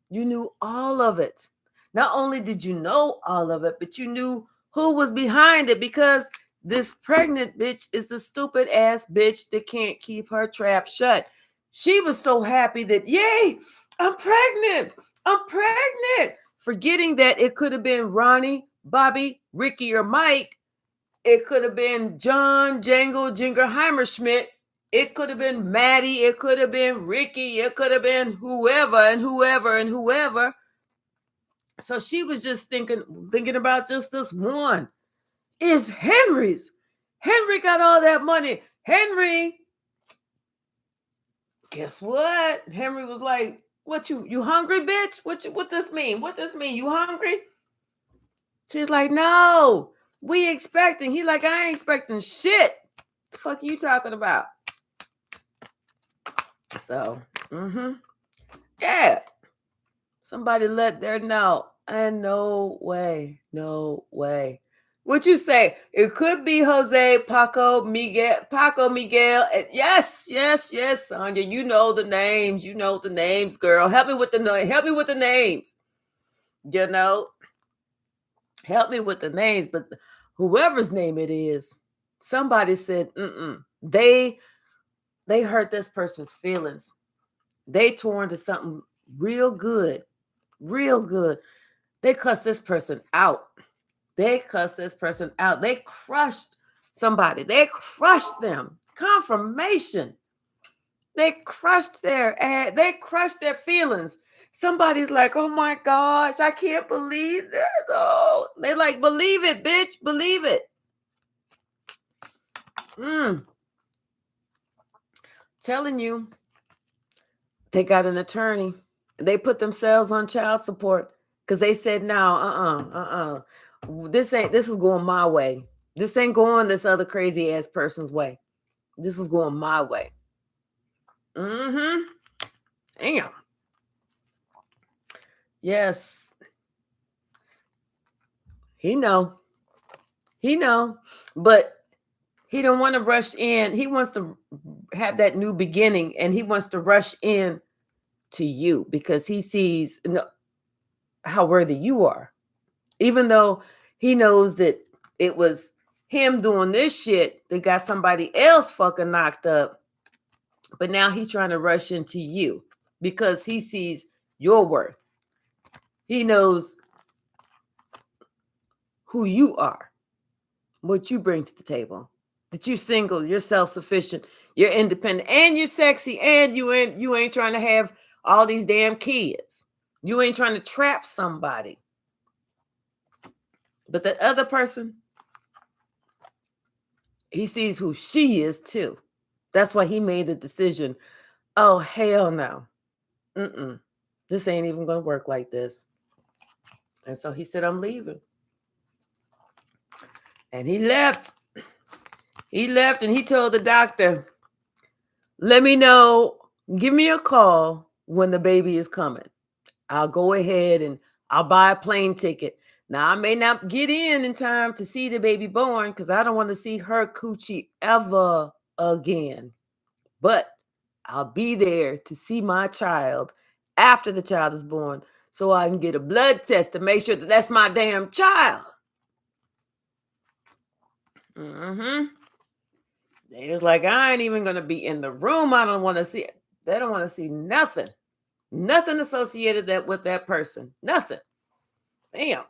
You knew all of it. Not only did you know all of it, but you knew who was behind it because this pregnant bitch is the stupid ass bitch that can't keep her trap shut. She was so happy that, yay, I'm pregnant. I'm pregnant. Forgetting that it could have been Ronnie, Bobby, Ricky, or Mike. It could have been John, Jangle, Jingerheimer-Schmidt. It could have been Maddie. It could have been Ricky. It could have been whoever and whoever and whoever. So she was just thinking about just this one. Is Henry's. Henry got all that money. Henry, guess what? Henry was like, what you hungry, bitch? What this mean? What this mean? You hungry? She's like, no, we expecting. He like, I ain't expecting shit. The fuck are you talking about? So, yeah. Somebody let there know. And no way. What you say? It could be Jose, Paco, Miguel. Yes, Sonia. You know the names. You know the names, girl. Help me with the names. Help me with the names. Help me with the names. But whoever's name it is, somebody said, They hurt this person's feelings. They tore into something real good. Real good. They cussed this person out. They crushed somebody. They crushed them. Confirmation. They crushed their feelings. Somebody's like, oh my gosh, I can't believe this. Oh, they like, believe it, bitch. Believe it. Telling you, they got an attorney. They put themselves on child support because they said, no, this is going my way. This ain't going this other crazy ass person's way. This is going my way. Mm-hmm. Damn. Yes. He know. But he don't want to rush in. He wants to have that new beginning, and he wants to rush in to you because he sees how worthy you are. Even though he knows that it was him doing this shit that got somebody else fucking knocked up, but now he's trying to rush into you because he sees your worth. He knows who you are, what you bring to the table. That you're single, you're self-sufficient, you're independent, and you're sexy, and you ain't trying to have all these damn kids. You ain't trying to trap somebody. But that other person, he sees who she is too. That's why he made the decision. Oh, hell no. This ain't even going to work like this. And so he said, I'm leaving. And he left. He left and he told the doctor, let me know, give me a call when the baby is coming. I'll go ahead and I'll buy a plane ticket. Now, I may not get in time to see the baby born because I don't want to see her coochie ever again. But I'll be there to see my child after the child is born so I can get a blood test to make sure that that's my damn child. They was like, I ain't even going to be in the room. I don't want to see it. They don't want to see nothing. Nothing associated with that person. Nothing. Damn.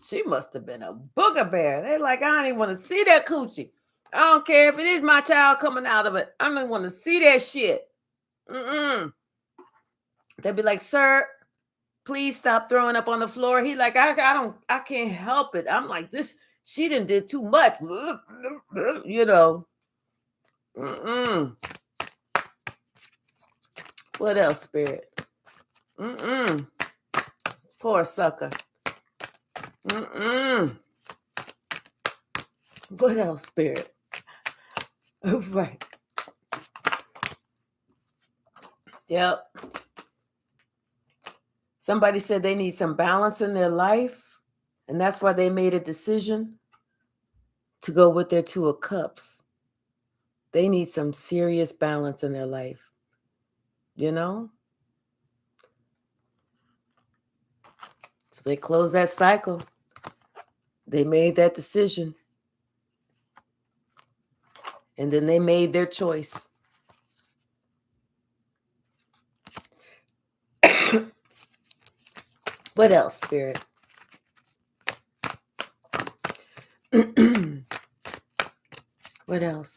She must have been a booger bear. They're like, I don't even want to see that coochie. I don't care if it is my child coming out of it. I don't want to see that shit. They'd be like, sir, please stop throwing up on the floor. He like, I can't help it. I'm like, this, she done did too much. You know. What else, spirit? Poor sucker. What else, spirit? Right. Yep. Somebody said they need some balance in their life, and that's why they made a decision to go with their Two of Cups. They need some serious balance in their life. You know? So they closed that cycle. They made that decision. And then they made their choice. What else, spirit? What else?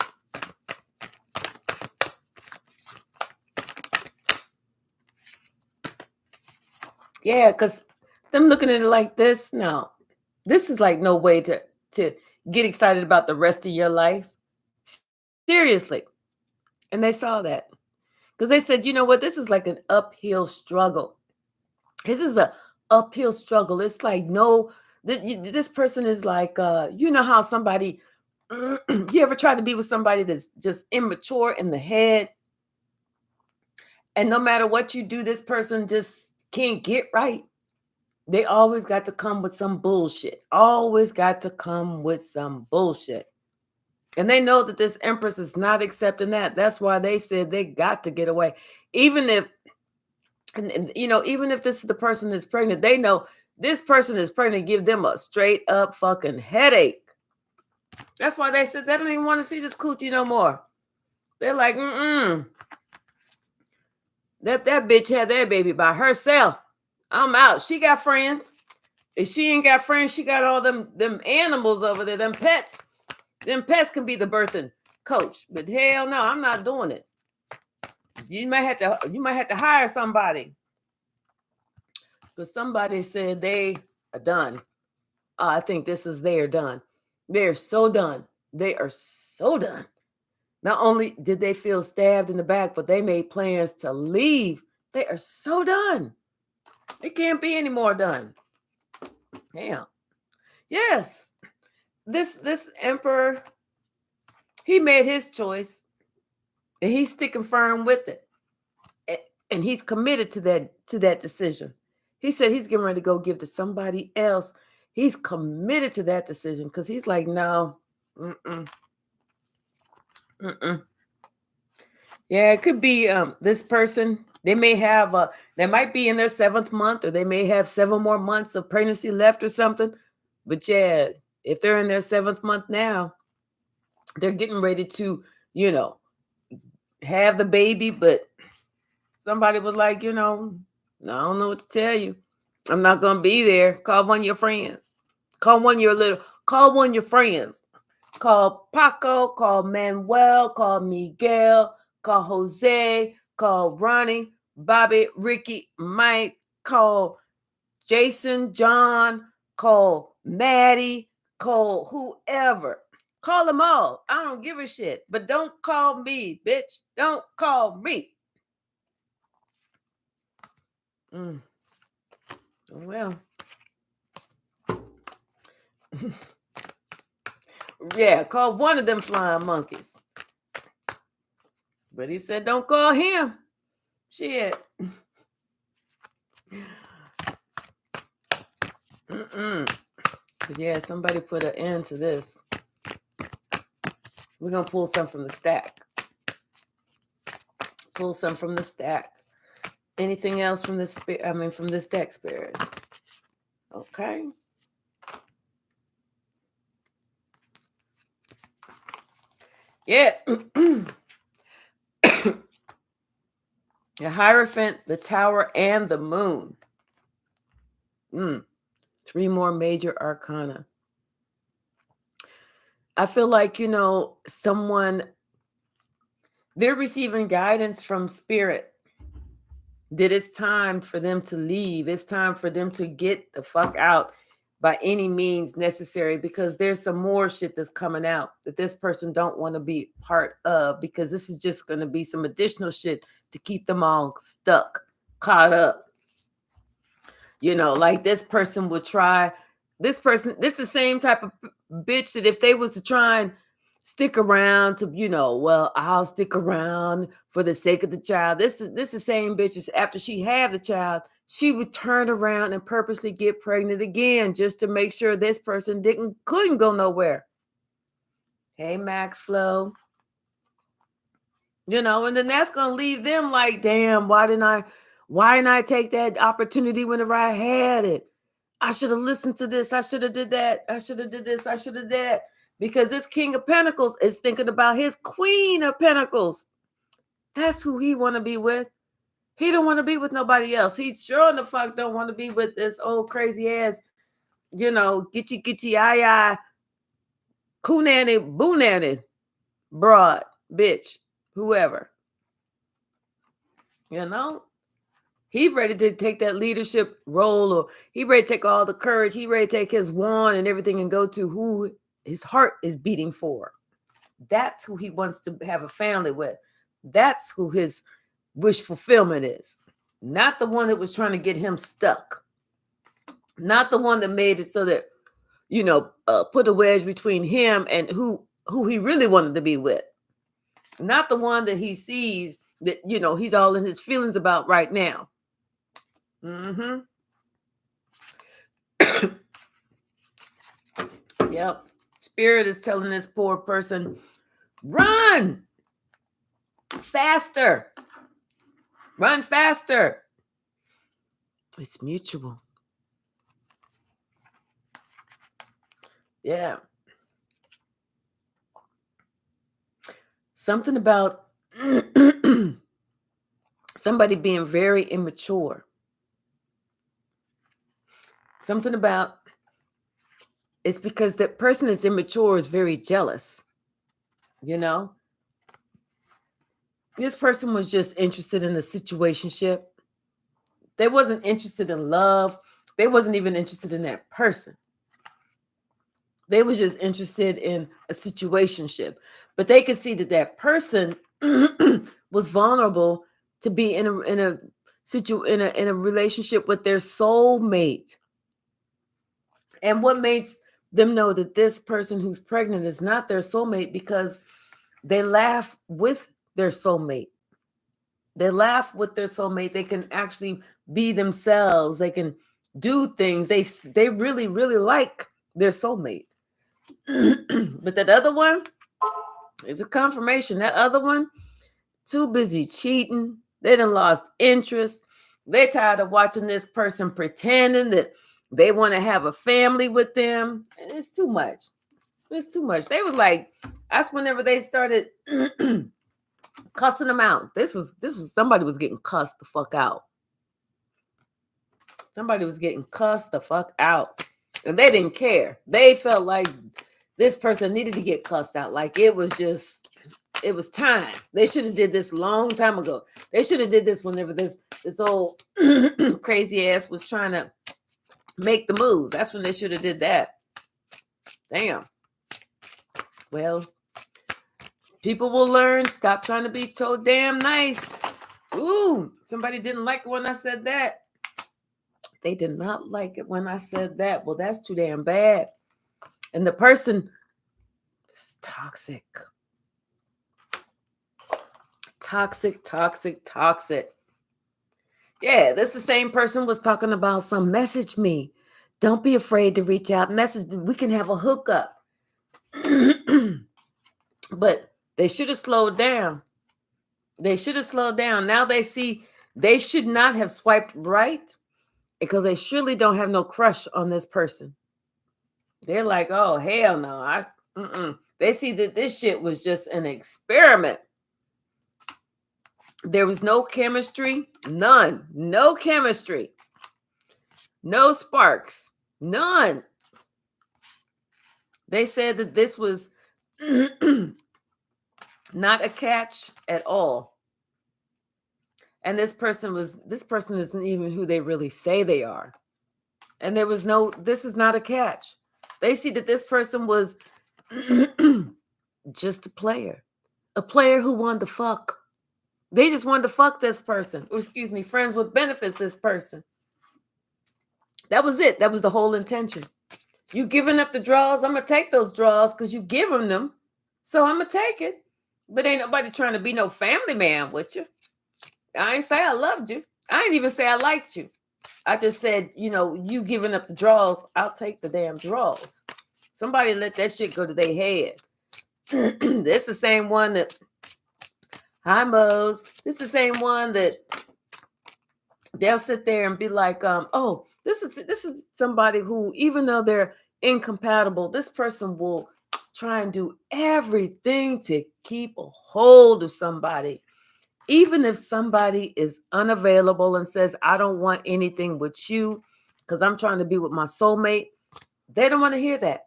Yeah, because them looking at it like this, no. This is like no way to get excited about the rest of your life. Seriously. And they saw that. Because they said, you know what? This is like an uphill struggle. This is an uphill struggle. It's like, no, this person is like, you know how somebody, you ever try to be with somebody that's just immature in the head? And no matter what you do, this person just can't get right. They always got to come with some bullshit. Always got to come with some bullshit. And they know that this Empress is not accepting that. That's why they said they got to get away. Even if, and you know, even if this is the person that's pregnant, they know this person is pregnant to give them a straight up fucking headache. That's why they said they don't even want to see this coochie no more. They're like, That bitch had that baby by herself. I'm out. She got friends. If she ain't got friends, she got all them animals over there, them pets. Them pets can be the birthing coach. But hell no, I'm not doing it. You might have to hire somebody. Because somebody said they are done. I think this is they're done. They're so done. They are so done. Not only did they feel stabbed in the back, but they made plans to leave. They are so done. It can't be any more done. Damn. Yes. this emperor, he made his choice, and he's sticking firm with it. And he's committed to that decision. He said he's getting ready to go give to somebody else. He's committed to that decision because he's like, no, mm-mm, mm-mm. Yeah, it could be this person. They might be in their 7th month, or they may have 7 more months of pregnancy left or something. But yeah, if they're in their 7th month now, they're getting ready to, have the baby. But somebody was like, I don't know what to tell you. I'm not gonna be there. Call one of your friends. Call one of your friends. Call Paco, call Manuel, call Miguel, call Jose, call Ronnie, Bobby, Ricky, Mike, call Jason, John, call Maddie, call whoever. Call them all. I don't give a shit. But don't call me, bitch. Don't call me. Well. Yeah, call one of them flying monkeys. But he said, don't call him. Shit. But yeah, somebody put an end to this. We're going to pull some from the stack. Pull some from the stack. Anything else from this from this deck, Spirit? Okay. Yeah. The Hierophant, the Tower, and the Moon. 3 more major arcana. I feel like, they're receiving guidance from Spirit that it's time for them to leave. It's time for them to get the fuck out by any means necessary, because there's some more shit that's coming out that this person don't want to be part of, because this is just going to be some additional shit to keep them all stuck, caught up. Like this person would try, this is the same type of bitch that if they was to try and stick around to, well, I'll stick around for the sake of the child. This is the same bitch is after she had the child, she would turn around and purposely get pregnant again just to make sure this person couldn't go nowhere. Hey, Max Flow. And then that's going to leave them like, damn, why didn't I take that opportunity whenever I had it? I should have listened to this. I should have did that. I should have did this. I should have that. Because this King of Pentacles is thinking about his Queen of Pentacles. That's who he want to be with. He don't want to be with nobody else. He sure the fuck don't want to be with this old crazy ass, gitchy, eye, coonanny, boonanny, broad, bitch, whoever. He ready to take that leadership role, or he ready to take all the courage. He ready to take his wand and everything and go to who his heart is beating for. That's who he wants to have a family with. That's who his wish fulfillment is. Not the one that was trying to get him stuck. Not the one that made it so that, put a wedge between him and who he really wanted to be with. Not the one that he sees that, he's all in his feelings about right now. Yep. Spirit is telling this poor person, run faster. Run faster. It's mutual. Yeah. Something about somebody being very immature. Something about it's because that person is immature, is very jealous. This person was just interested in a situationship. They wasn't interested in love. They wasn't even interested in that person. They was just interested in a situationship. But they could see that person was vulnerable to be in a relationship with their soulmate. And what makes them know that this person who's pregnant is not their soulmate because they laugh with their soulmate. They laugh with their soulmate. They can actually be themselves. They can do things. They really, really like their soulmate. But that other one, it's a confirmation. That other one, too busy cheating. They done lost interest. They tired of watching this person pretending that they want to have a family with them. And it's too much. It's too much. They was like, that's whenever they started cussing them out. This was somebody was getting cussed the fuck out. Somebody was getting cussed the fuck out. And they didn't care. They felt like this person needed to get cussed out. Like it was time. They should have did this a long time ago. They should have did this whenever this old crazy ass was trying to make the moves. That's when they should have did that. Damn. Well, people will learn. Stop trying to be so damn nice. Ooh, somebody didn't like it when I said that. They did not like it when I said that. Well, that's too damn bad. And the person is toxic. Toxic. Yeah, this the same person was talking about some message me. Don't be afraid to reach out. Message, we can have a hookup. But they should have slowed down. Now they see they should not have swiped right because they surely don't have no crush on this person. They're like, oh, hell no. They see that this shit was just an experiment. There was no chemistry, none. No chemistry. No sparks, none. They said that this was not a catch at all. And this person isn't even who they really say they are. And this is not a catch. They see that this person was just a player who wanted to fuck. They just wanted to fuck this person. Or, excuse me, friends with benefits this person. That was it. That was the whole intention. You giving up the draws, I'm going to take those draws because you giving them. So I'm going to take it. But ain't nobody trying to be no family man with you. I ain't say I loved you. I ain't even say I liked you. I just said, you giving up the draws, I'll take the damn draws. Somebody let that shit go to their head. This the same one that, hi Mose. This the same one that they'll sit there and be like, oh, this is somebody who, even though they're incompatible, this person will try and do everything to keep a hold of somebody. Even if somebody is unavailable and says, I don't want anything with you because I'm trying to be with my soulmate, they don't want to hear that.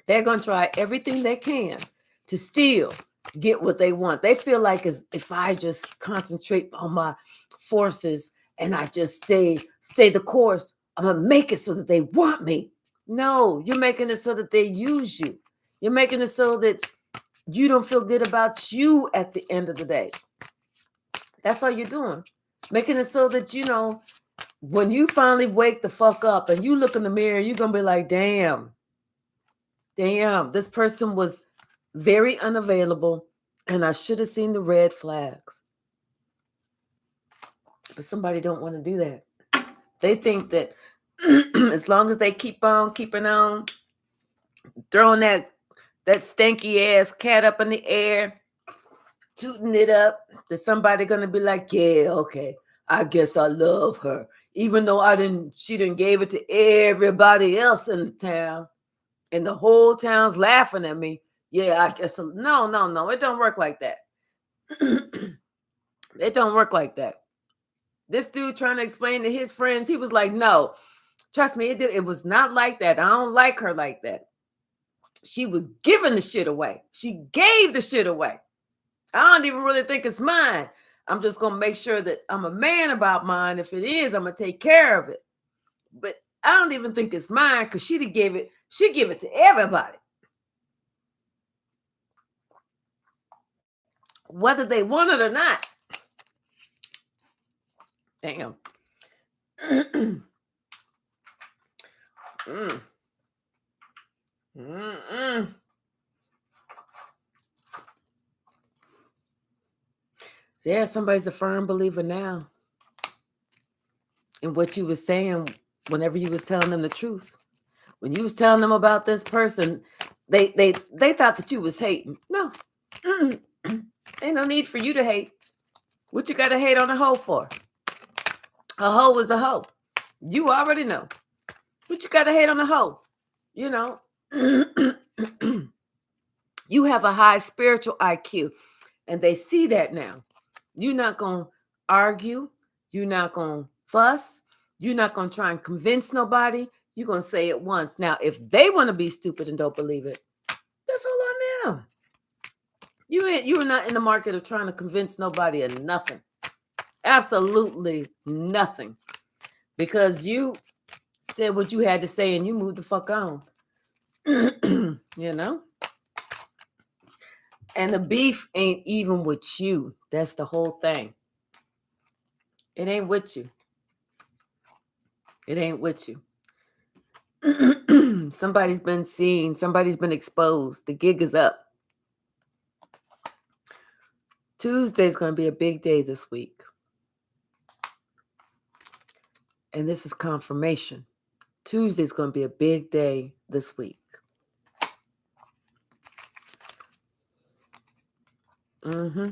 They're going to try everything they can to still get what they want. They feel like if I just concentrate on my forces and I just stay the course, I'm going to make it so that they want me. No, you're making it so that they use you. You're making it so that you don't feel good about you at the end of the day. That's all you're doing. Making it so that, when you finally wake the fuck up and you look in the mirror, you're going to be like, damn, this person was very unavailable and I should have seen the red flags. But somebody don't want to do that. They think that as long as they keep on keeping on, throwing that stanky ass cat up in the air, tooting it up, that somebody gonna be like, yeah, okay, I guess I love her, even though she didn't gave it to everybody else in the town, and the whole town's laughing at me. Yeah, I guess no, it don't work like that. It don't work like that. This dude trying to explain to his friends, he was like, no, trust me, it was not like that. I don't like her like that. She was giving the shit away. She gave the shit away. I don't even really think it's mine. I'm just going to make sure that I'm a man about mine. If it is, I'm going to take care of it. But I don't even think it's mine because she gave it to everybody. Whether they want it or not. Damn. Mm-mm. Yeah, somebody's a firm believer now in what you was saying whenever you was telling them the truth. When you was telling them about this person, they thought that you was hating. No. Ain't no need for you to hate. What you got to hate on a hoe for? A hoe is a hoe. You already know. What you got to hate on a hoe? You know. You have a high spiritual IQ, and they see that now. You're not going to argue. You're not going to fuss. You're not going to try and convince nobody. You're going to say it once. Now, if they want to be stupid and don't believe it, that's all on them. You are not in the market of trying to convince nobody of nothing. Absolutely nothing. Because you said what you had to say and you moved the fuck on. You know? And the beef ain't even with you. That's the whole thing. It ain't with you. It ain't with you. Somebody's been seen. Somebody's been exposed. The gig is up. Tuesday's going to be a big day this week. And this is confirmation. Tuesday's going to be a big day this week. Mm-hmm.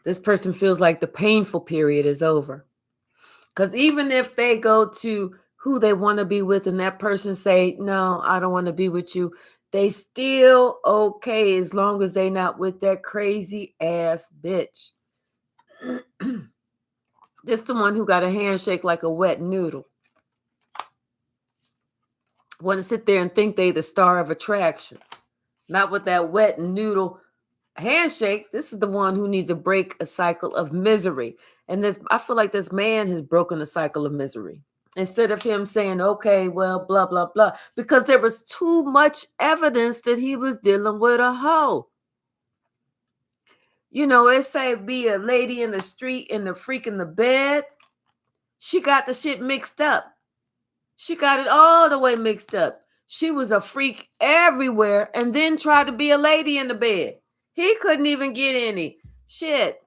This person feels like the painful period is over. Because even if they go to who they want to be with and that person say, no, I don't want to be with you, they still okay as long as they not with that crazy ass bitch. This the one who got a handshake like a wet noodle. Want to sit there and think they the star of attraction. Not with that wet noodle handshake. This is the one who needs to break a cycle of misery. And this, I feel like this man has broken a cycle of misery. Instead of him saying, okay, well, blah, blah, blah. Because there was too much evidence that he was dealing with a hoe. You know, it say be a lady in the street and the freak in the bed. She got the shit mixed up. She got it all the way mixed up. She was a freak everywhere and then tried to be a lady in the bed. He couldn't even get any shit.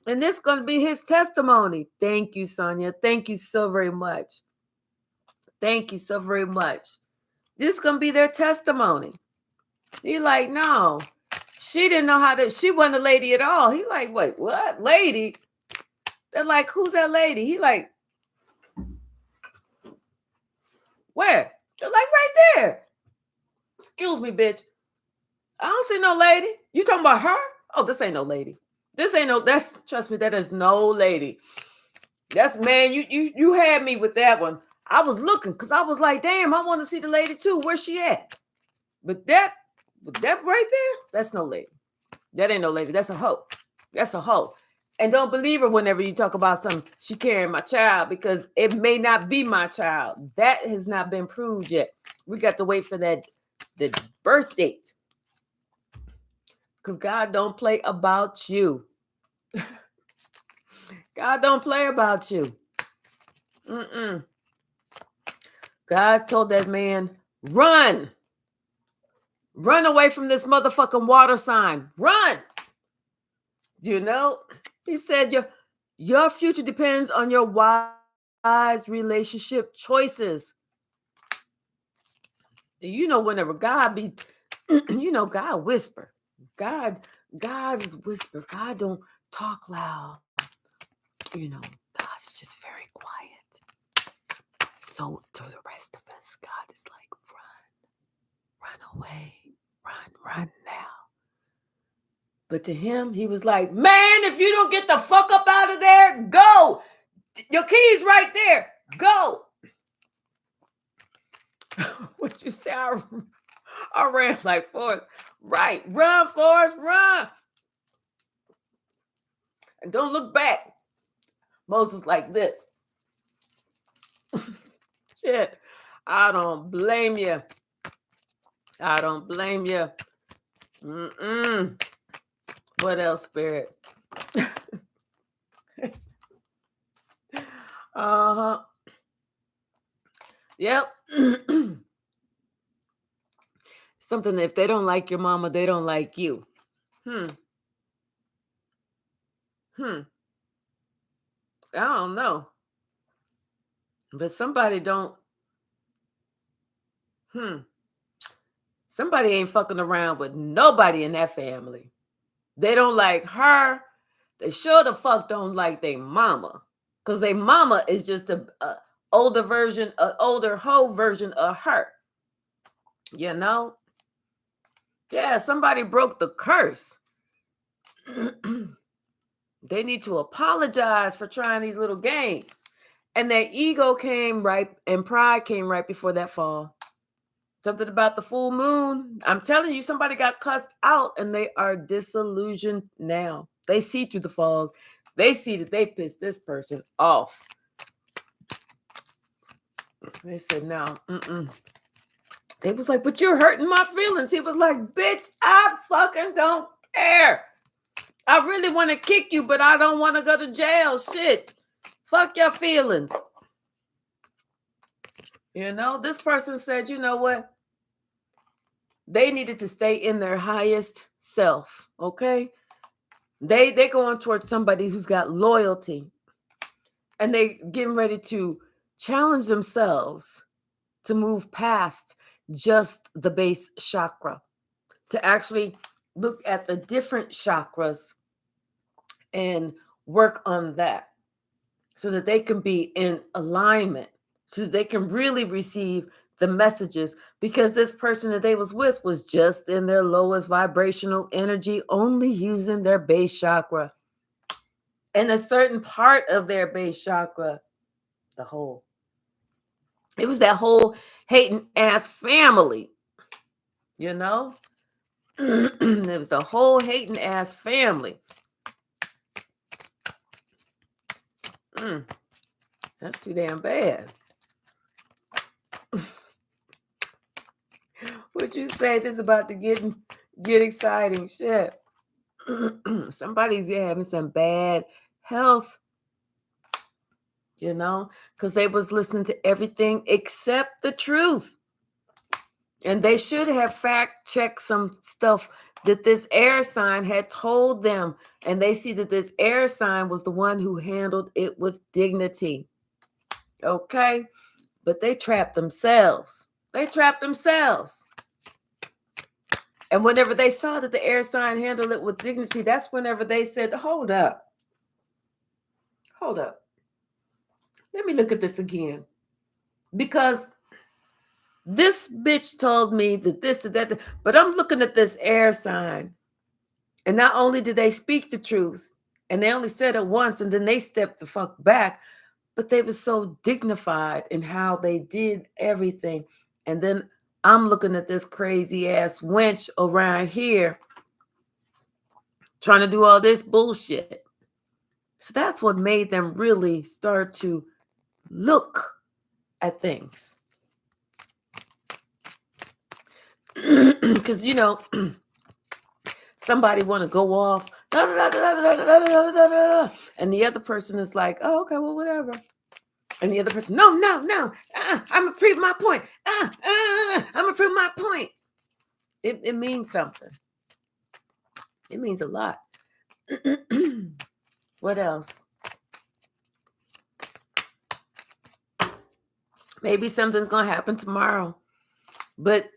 And this is going to be his testimony. Thank you, Sonia. Thank you so very much. Thank you so very much. This is going to be their testimony. He like, no, she didn't know how to, she wasn't a lady at all. He like, wait, what? Lady? They're like, who's that lady? He like, where? They're like, right there. Excuse me, bitch. I don't see no lady. You talking about her? Oh, this ain't no lady. This ain't no, that's, trust me, that is no lady. That's, man, you had me with that one. I was looking because I was like, damn, I want to see the lady too. Where's she at? But that right there, that's no lady. That ain't no lady. That's a hoe. That's a hoe. And don't believe her whenever you talk about something, she carrying my child, because it may not be my child. That has not been proved yet. We got to wait for the birth date. Because God don't play about you. God don't play about you. God told that man, run. Run away from this motherfucking water sign. Run. You know, he said your future depends on your wise relationship choices. You know, whenever God be, you know, God whisper. God is whisper. God don't talk loud. You know, God is just very quiet. So to the rest of us, God is like, run away, run now. But to him, he was like, man, if you don't get the fuck up out of there, go. Your key's right there. Go. What you say? I ran like Forrest. Right. Run, Forrest, run. And don't look back. Moses like this. Shit. I don't blame you. I don't blame you. What else, Spirit? Uh-huh. Yep. Something, if they don't like your mama, they don't like you. Hmm. Hmm. I don't know. But somebody don't. Hmm. Somebody ain't fucking around with nobody in that family. They don't like her. They sure the fuck don't like their mama. Because their mama is just a older version, an older hoe version of her. You know? Yeah, somebody broke the curse. They need to apologize for trying these little games. And their ego came right, and pride came right before that fall. Something about the full moon. I'm telling you, somebody got cussed out and they are disillusioned now. They see through the fog. They see that they pissed this person off. They said, no, They was like, but you're hurting my feelings. He was like, bitch, I fucking don't care. I really want to kick you, but I don't want to go to jail. Shit. Fuck your feelings. You know, this person said, you know what? They needed to stay in their highest self. Okay. They going towards somebody who's got loyalty. And they getting ready to challenge themselves to move past just the base chakra, to actually look at the different chakras and work on that so that they can be in alignment, so that they can really receive the messages, because this person that they was with was just in their lowest vibrational energy, only using their base chakra and a certain part of their base chakra, the whole. It was that whole hating ass family, you know? It was the whole hating ass family. That's too damn bad. What you say? This about to get exciting shit. Somebody's having some bad health, you know, because they was listening to everything except the truth. And they should have fact checked some stuff that this air sign had told them. And they see that this air sign was the one who handled it with dignity. Okay? But they trapped themselves. They trapped themselves. And whenever they saw that the air sign handled it with dignity, that's whenever they said, hold up. Hold up. Let me look at this again. Because this bitch told me that this, that, but I'm looking at this air sign. And not only did they speak the truth, and they only said it once, and then they stepped the fuck back, but they were so dignified in how they did everything. And then I'm looking at this crazy ass wench around here trying to do all this bullshit. So that's what made them really start to look at things. Because, you know, somebody want to go off, and the other person is like, oh, okay, well, whatever. And the other person, no, I'm going to prove my point. I'm going to prove my point. It means something. It means a lot. What else? Maybe something's going to happen tomorrow. But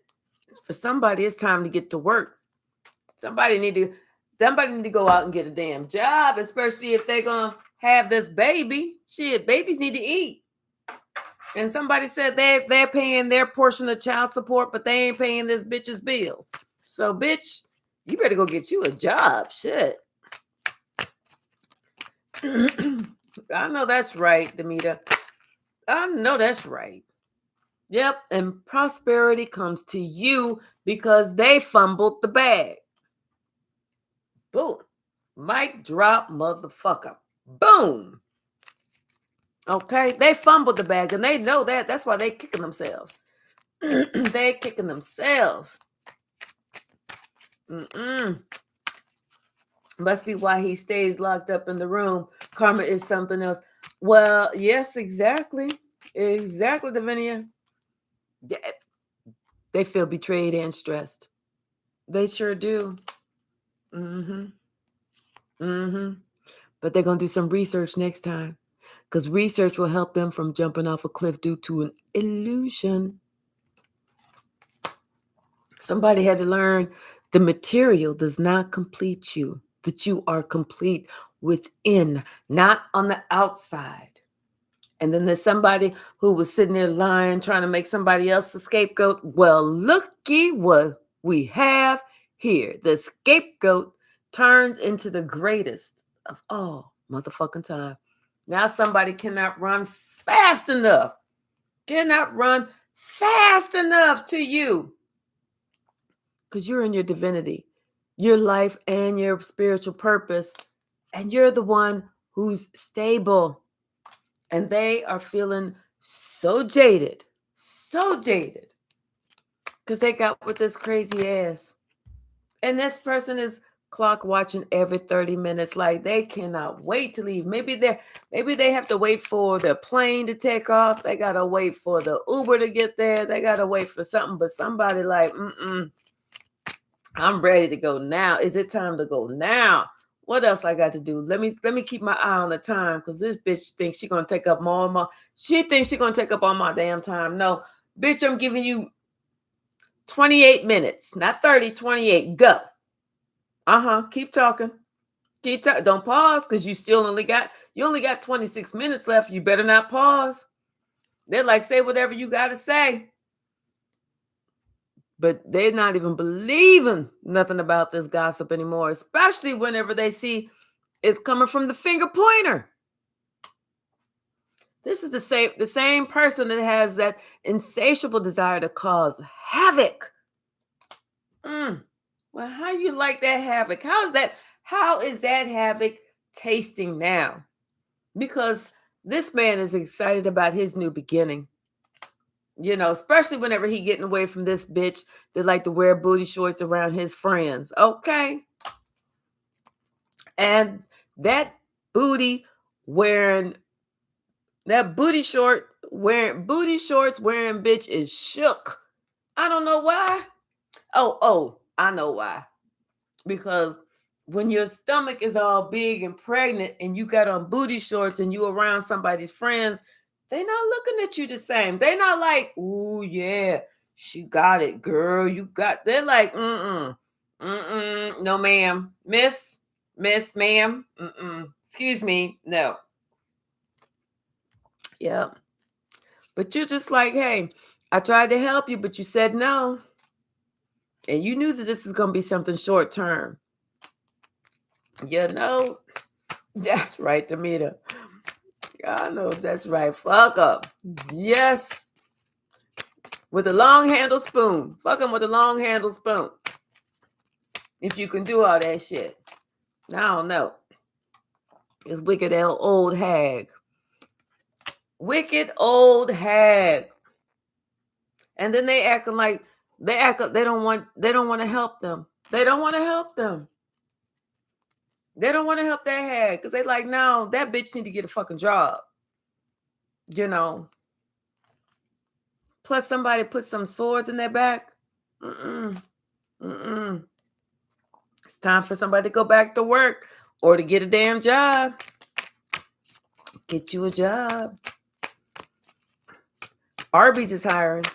for somebody, it's time to get to work. Somebody need to go out and get a damn job, especially if they're going to have this baby. Shit, babies need to eat. And somebody said they're paying their portion of child support, but they ain't paying this bitch's bills. So, bitch, you better go get you a job. Shit. I know that's right, Demeter. I know that's right. Yep. And prosperity comes to you because they fumbled the bag. Boom. Mic drop, motherfucker. Boom. Okay. They fumbled the bag and they know that. That's why they kicking themselves. They kicking themselves. Must be why he stays locked up in the room. Karma is something else. Well, yes, exactly. Exactly, Davinia. They feel betrayed and stressed. They sure do. Mm-hmm. Mm-hmm. But they're going to do some research next time, because research will help them from jumping off a cliff due to an illusion. Somebody had to learn the material does not complete you, that you are complete within, not on the outside. And then there's somebody who was sitting there lying, trying to make somebody else the scapegoat. Well, looky what we have here. The scapegoat turns into the greatest of all motherfucking time. Now somebody cannot run fast enough, to you, because you're in your divinity, your life, and your spiritual purpose. And you're the one who's stable. And they are feeling so jaded, because they got with this crazy ass. And this person is clock watching every 30 minutes, like they cannot wait to leave. Maybe they have to wait for the plane to take off. They gotta wait for the Uber to get there. They gotta wait for something. But somebody like, I'm ready to go now. Is it time to go now? What else I got to do? Let me keep my eye on the time, because this bitch thinks she's gonna take up more and more. She thinks she's gonna take up all my damn time. No, bitch, I'm giving you 28 minutes, not 30, 28. Go. Keep talking. Keep talking. Don't pause, because you only got 26 minutes left. You better not pause. They're like, say whatever you gotta say. But they're not even believing nothing about this gossip anymore, especially whenever they see it's coming from the finger pointer. This is the same person that has that insatiable desire to cause havoc. Well, how you like that havoc? How is that havoc tasting now? Because this man is excited about his new beginning. Especially whenever he getting away from this bitch that like to wear booty shorts around his friends. Okay. And that booty wearing shorts wearing bitch is shook. I don't know why. Oh, I know why. Because when your stomach is all big and pregnant and you got on booty shorts and you around somebody's friends, they not looking at you the same. They not like, ooh, yeah, she got it, girl. They're like, no, ma'am. Miss, ma'am. Excuse me. No. Yeah. But you're just like, hey, I tried to help you, but you said no. And you knew that this is going to be something short term. That's right, Tamita. I know that's right. Fuck up. Yes. With a long handle spoon. Fuck him with a long handle spoon. If you can do all that shit. I don't know. It's wicked old hag. Wicked old hag. And then they acting like they don't want to help them. They don't want to help them. They don't want to help that hag, because they like, no, that bitch need to get a fucking job. Plus somebody put some swords in their back. It's time for somebody to go back to work or to get a damn job. Get you a job. Arby's is hiring.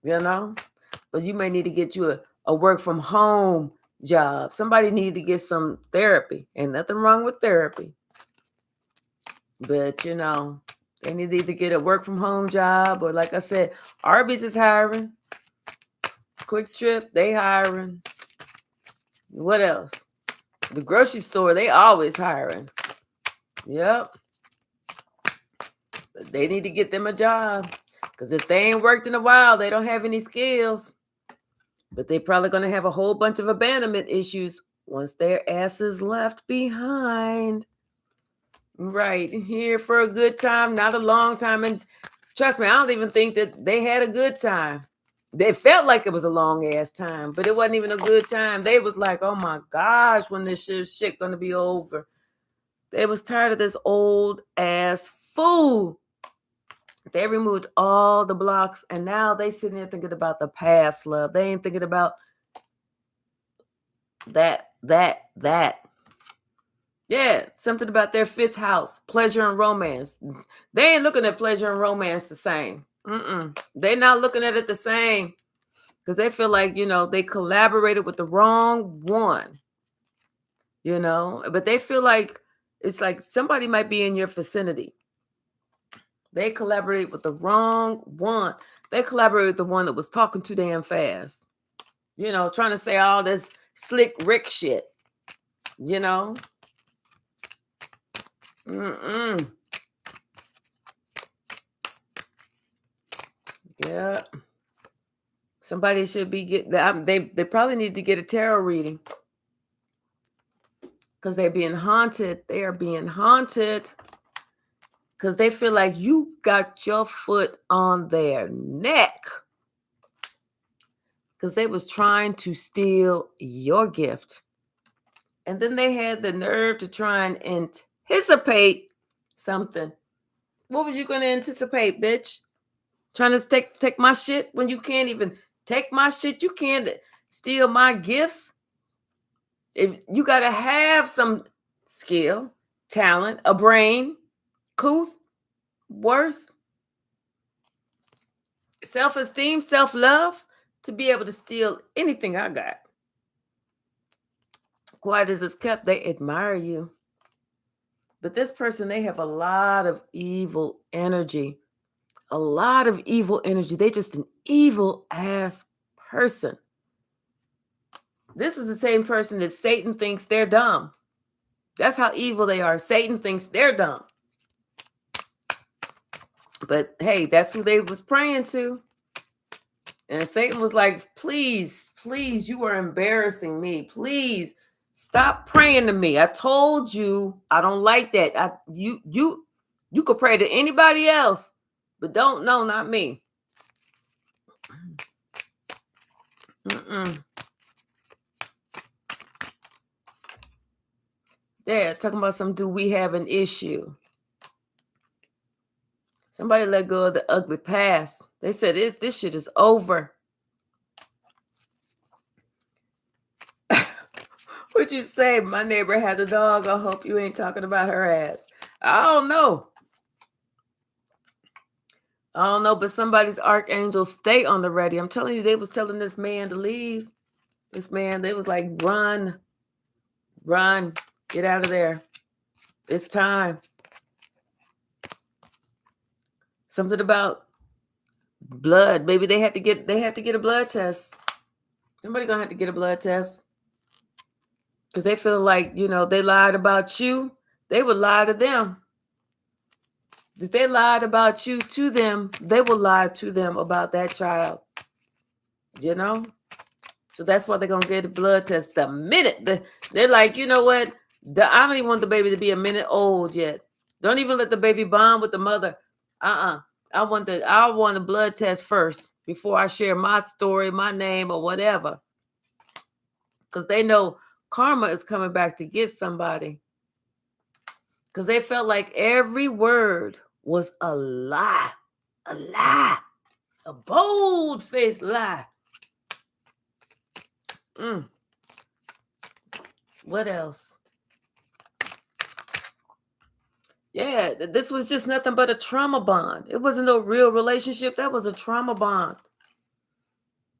But you may need to get you a work from home job. Somebody need to get some therapy. Ain't nothing wrong with therapy. But they need to either get a work from home job, or like I said, Arby's is hiring. Quick Trip, they hiring. What else? The grocery store, they always hiring. Yep. But they need to get them a job, because if they ain't worked in a while, they don't have any skills. But they probably going to have a whole bunch of abandonment issues once their asses left behind. Right. Here for a good time, not a long time. And trust me, I don't even think that they had a good time. They felt like it was a long ass time, but it wasn't even a good time. They was like, oh my gosh, when this shit gonna be over. They was tired of this old ass fool. They removed all the blocks, and now they sitting there thinking about the past love. They ain't thinking about that. Yeah, something about their fifth house, pleasure and romance. They ain't looking at pleasure and romance the same. They're not looking at it the same because they feel like, they collaborated with the wrong one, but they feel like it's like somebody might be in your vicinity. They collaborate with the wrong one. They collaborate with the one that was talking too damn fast, trying to say all this slick Rick shit, Yeah. Somebody should be they probably need to get a tarot reading because they're being haunted. They are being haunted because they feel like you got your foot on their neck because they was trying to steal your gift. And then they had the nerve to try and anticipate something. What was you going to anticipate, bitch? Trying to take my shit when you can't even take my shit? You can't steal my gifts. If you got to have some skill, talent, a brain, couth, worth, self-esteem, self-love to be able to steal anything I got. Quiet as it's kept, they admire you. But this person, they have a lot of evil energy. A lot of evil energy. They're just an evil ass person. This is the same person that Satan thinks they're dumb. That's how evil they are. Satan thinks they're dumb. But hey, that's who they was praying to. And Satan was like, please, you are embarrassing me. Please stop praying to me. I told you I don't like that. You could pray to anybody else, but not me. Yeah, talking about do we have an issue? Somebody let go of the ugly past. They said this shit is over. What'd you say? My neighbor has a dog. I hope you ain't talking about her ass. I don't know. But somebody's archangel stay on the ready. I'm telling you, they was telling this man to leave. This man, they was like, run, get out of there. It's time. Something about blood. Maybe they have to get a blood test. Somebody gonna have to get a blood test. Because they feel like, they lied about you. They would lie to them. If they lied about you to them, they will lie to them about that child. So that's why they're going to get a blood test the minute. They're like, you know what? I don't even want the baby to be a minute old yet. Don't even let the baby bond with the mother. I want a blood test first before I share my story, my name, or whatever. Because they know karma is coming back to get somebody. Because they felt like every word was a lie. A lie. A bold-faced lie. What else? Yeah, this was just nothing but a trauma bond. It wasn't no real relationship. That was a trauma bond.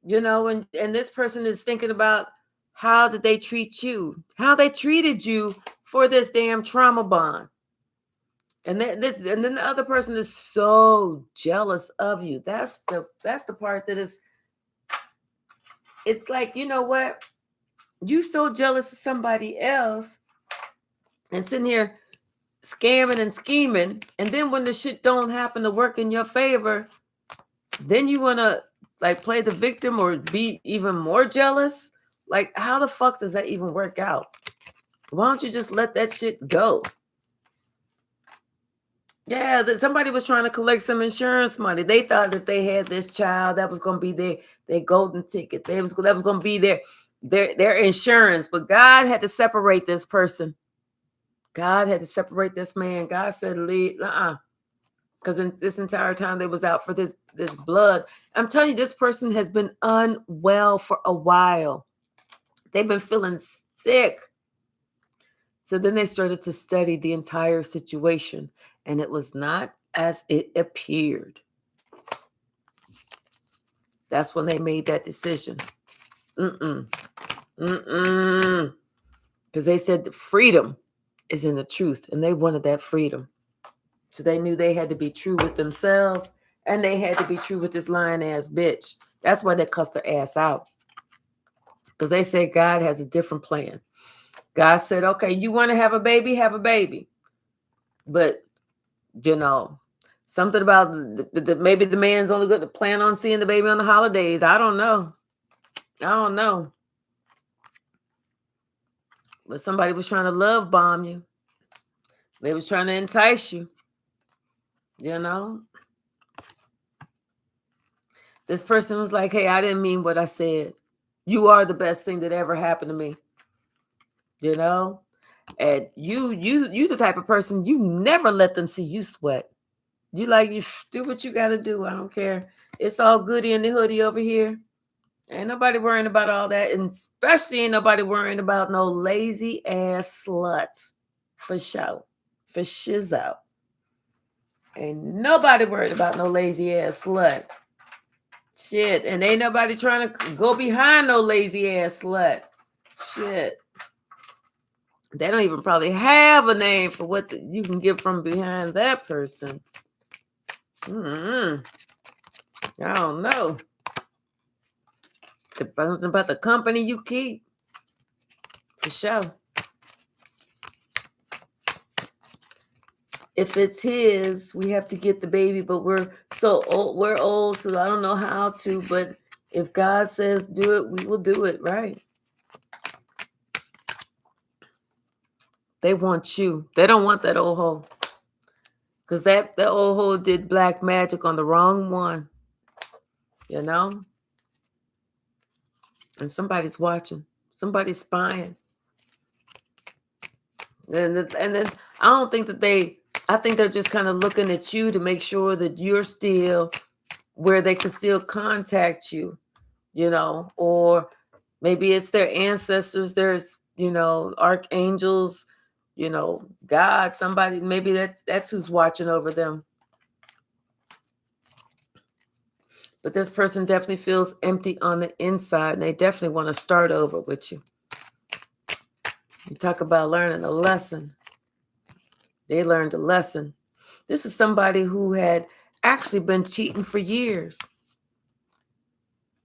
And this person is thinking about how did they treat you? How they treated you for this damn trauma bond. And then the other person is so jealous of you. That's the part that is. It's like, you know what? You so jealous of somebody else and sitting here scamming and scheming, and then when the shit don't happen to work in your favor, then you want to like play the victim or be even more jealous. Like, how the fuck does that even work out? Why don't you just let that shit go? Yeah, that somebody was trying to collect some insurance money. They thought if they had this child, that was going to be their golden ticket. That was going to be their insurance. But God had to separate this person. God had to separate this man. God said, "Leave, because in this entire time they was out for this blood." I'm telling you, this person has been unwell for a while. They've been feeling sick. So then they started to study the entire situation, and it was not as it appeared. That's when they made that decision. Because they said the freedom is in the truth, and they wanted that freedom. So they knew they had to be true with themselves, and they had to be true with this lying ass bitch. That's why they cussed her ass out. Because they said God has a different plan. God said, okay, you want to have a baby, have a baby. But, something about maybe the man's only going to plan on seeing the baby on the holidays. I don't know. But somebody was trying to love bomb you. They was trying to entice you. This person was like, hey, I didn't mean what I said. You are the best thing that ever happened to me. And you the type of person, you never let them see you sweat. You do what you got to do. I don't care. It's all goody in the hoodie over here. Ain't nobody worrying about all that. And especially ain't nobody worrying about no lazy ass slut. For sure. For shizzo. Ain't nobody worried about no lazy ass slut. Shit. And ain't nobody trying to go behind no lazy ass slut. Shit. They don't even probably have a name for what you can get from behind that person. I don't know. It's about the company you keep. For sure. If it's his, we have to get the baby, but we're so old. We're old, so I don't know how to. But if God says do it, we will do it, right? They want you. They don't want that old hoe. Because that old hoe did black magic on the wrong one. And somebody's watching. Somebody's spying. And then I don't think that I think they're just kind of looking at you to make sure that you're still where they can still contact you, or maybe it's their ancestors, there's, archangels, God, somebody, maybe that's who's watching over them. But this person definitely feels empty on the inside, and they definitely want to start over with you. You talk about learning a lesson. They learned a lesson. This is somebody who had actually been cheating for years,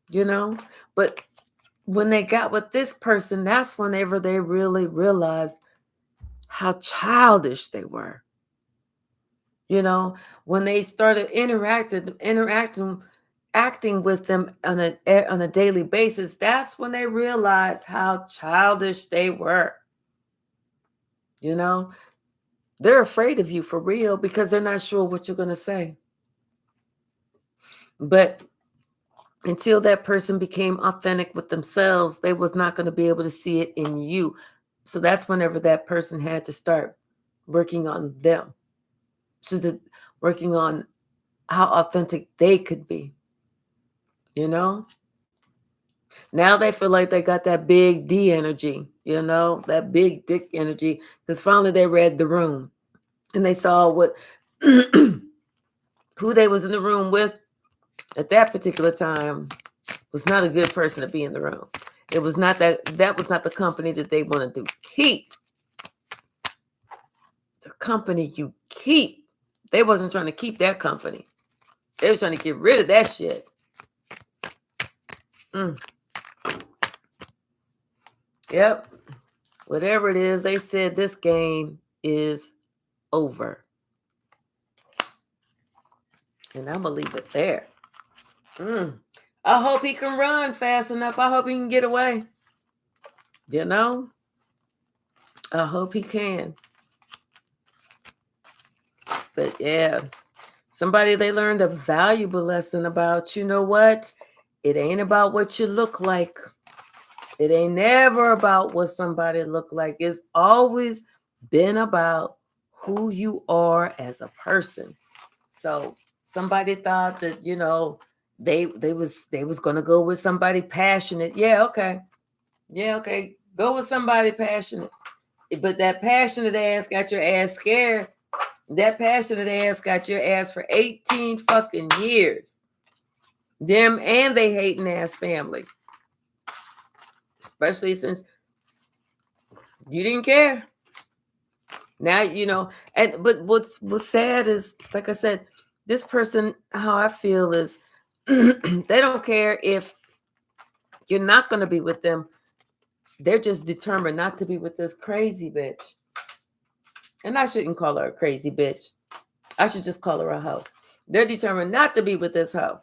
but when they got with this person, that's whenever they really realized how childish they were. When they started acting with them on a daily basis, that's when they realized how childish they were. They're afraid of you for real because they're not sure what you're going to say. But until that person became authentic with themselves, they was not going to be able to see it in you. So that's whenever that person had to start working on them. So that working on how authentic they could be. Now they feel like they got that big D energy, that big dick energy, because finally they read the room and they saw what who they was in the room with at that particular time was not a good person to be in the room. It was not that was not the company that they wanted to keep. The company you keep. They wasn't trying to keep that company. They were trying to get rid of that shit. Yep. Whatever it is, they said this game is over. And I'm going to leave it there. I hope he can run fast enough. I hope he can get away. I hope he can. But yeah, somebody they learned a valuable lesson about, you know what? It ain't about what you look like. It ain't never about what somebody look like. It's always been about who you are as a person. So somebody thought that, they was gonna go with somebody passionate. Yeah, okay. Yeah, okay. Go with somebody passionate. But that passionate ass got your ass scared. That passionate ass got your ass for 18 fucking years. Them and they hating ass family. Especially since you didn't care. Now, but what's sad is, like I said, this person, how I feel is they don't care if you're not going to be with them. They're just determined not to be with this crazy bitch. And I shouldn't call her a crazy bitch. I should just call her a hoe. They're determined not to be with this hoe.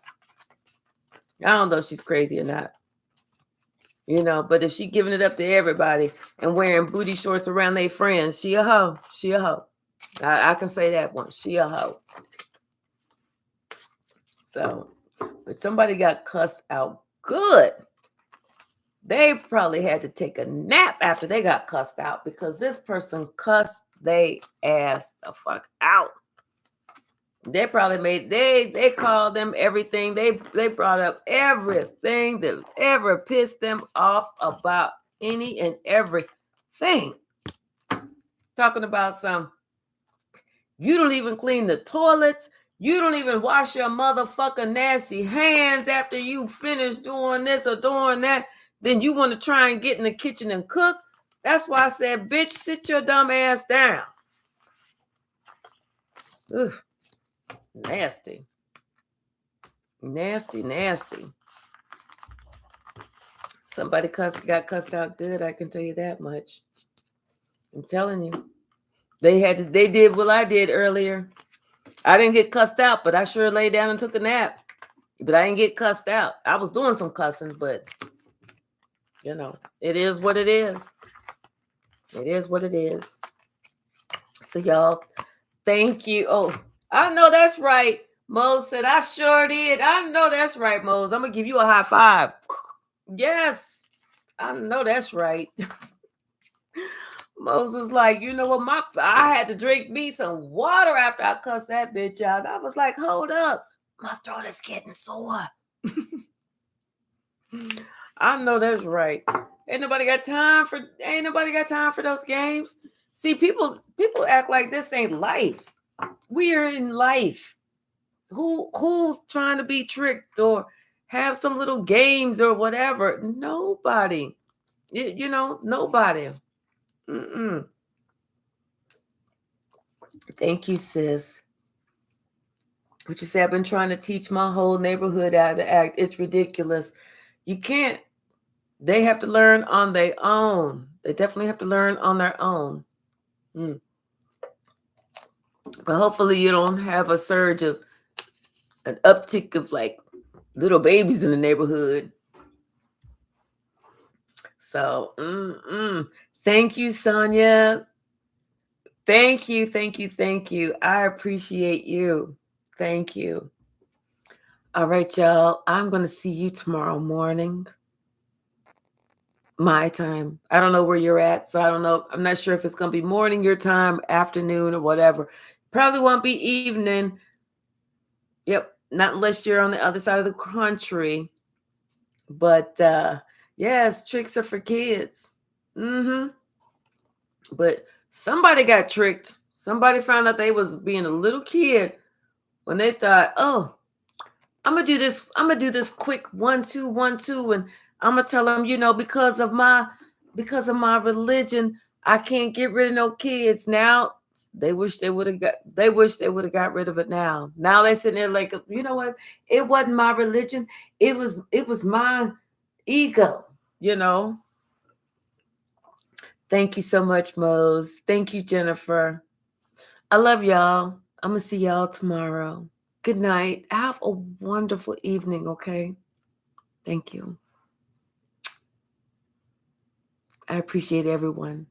I don't know if she's crazy or not. But if she giving it up to everybody and wearing booty shorts around their friends, she a hoe. She a hoe. I can say that one. She a hoe. So, but somebody got cussed out good. They probably had to take a nap after they got cussed out because this person cussed they ass the fuck out. They probably they called them everything. They brought up everything that ever pissed them off about any and everything. Talking about you don't even clean the toilets. You don't even wash your motherfucking nasty hands after you finish doing this or doing that. Then you want to try and get in the kitchen and cook. That's why I said, bitch, sit your dumb ass down. Ugh. Nasty. Nasty, nasty. Somebody got cussed out good, I can tell you that much. I'm telling you. They did what I did earlier. I didn't get cussed out, but I sure laid down and took a nap. But I didn't get cussed out. I was doing some cussing, but it is what it is. It is what it is. So y'all, thank you. Oh, I know that's right. Mose said, I sure did. I know that's right, Mose. I'm going to give you a high five. Yes, I know that's right. Moses like, you know what? I had to drink me some water after I cussed that bitch out. I was like, hold up. My throat is getting sore. I know that's right. Ain't nobody got time for those games. See, people act like this ain't life. We are in life. Who's trying to be tricked or have some little games or whatever? Nobody. Nobody. Mm-mm. Thank you, sis. What you say? I've been trying to teach my whole neighborhood how to act. It's ridiculous. You can't. They have to learn on their own. They definitely have to learn on their own. But hopefully you don't have an uptick of like little babies in the neighborhood. So, thank you, Sonia. Thank you, thank you, thank you. I appreciate you. Thank you. All right, y'all. I'm going to see you tomorrow morning. My time. I don't know where you're at, so I don't know. I'm not sure if it's going to be morning your time, afternoon, or whatever. Probably won't be evening. Yep, not unless you're on the other side of the country. But yes, tricks are for kids. But somebody got tricked. Somebody found out they was being a little kid when they thought, oh, I'm gonna do this quick 1 2 1 2, and I'm gonna tell them, because of my religion, I can't get rid of no kids. Now they wish they would have got rid of it now. Now they sitting there like, you know what? It wasn't my religion. It was my ego, Thank you so much, Mose. Thank you, Jennifer. I love y'all. I'm gonna see y'all tomorrow. Good night. Have a wonderful evening, okay? Thank you. I appreciate everyone.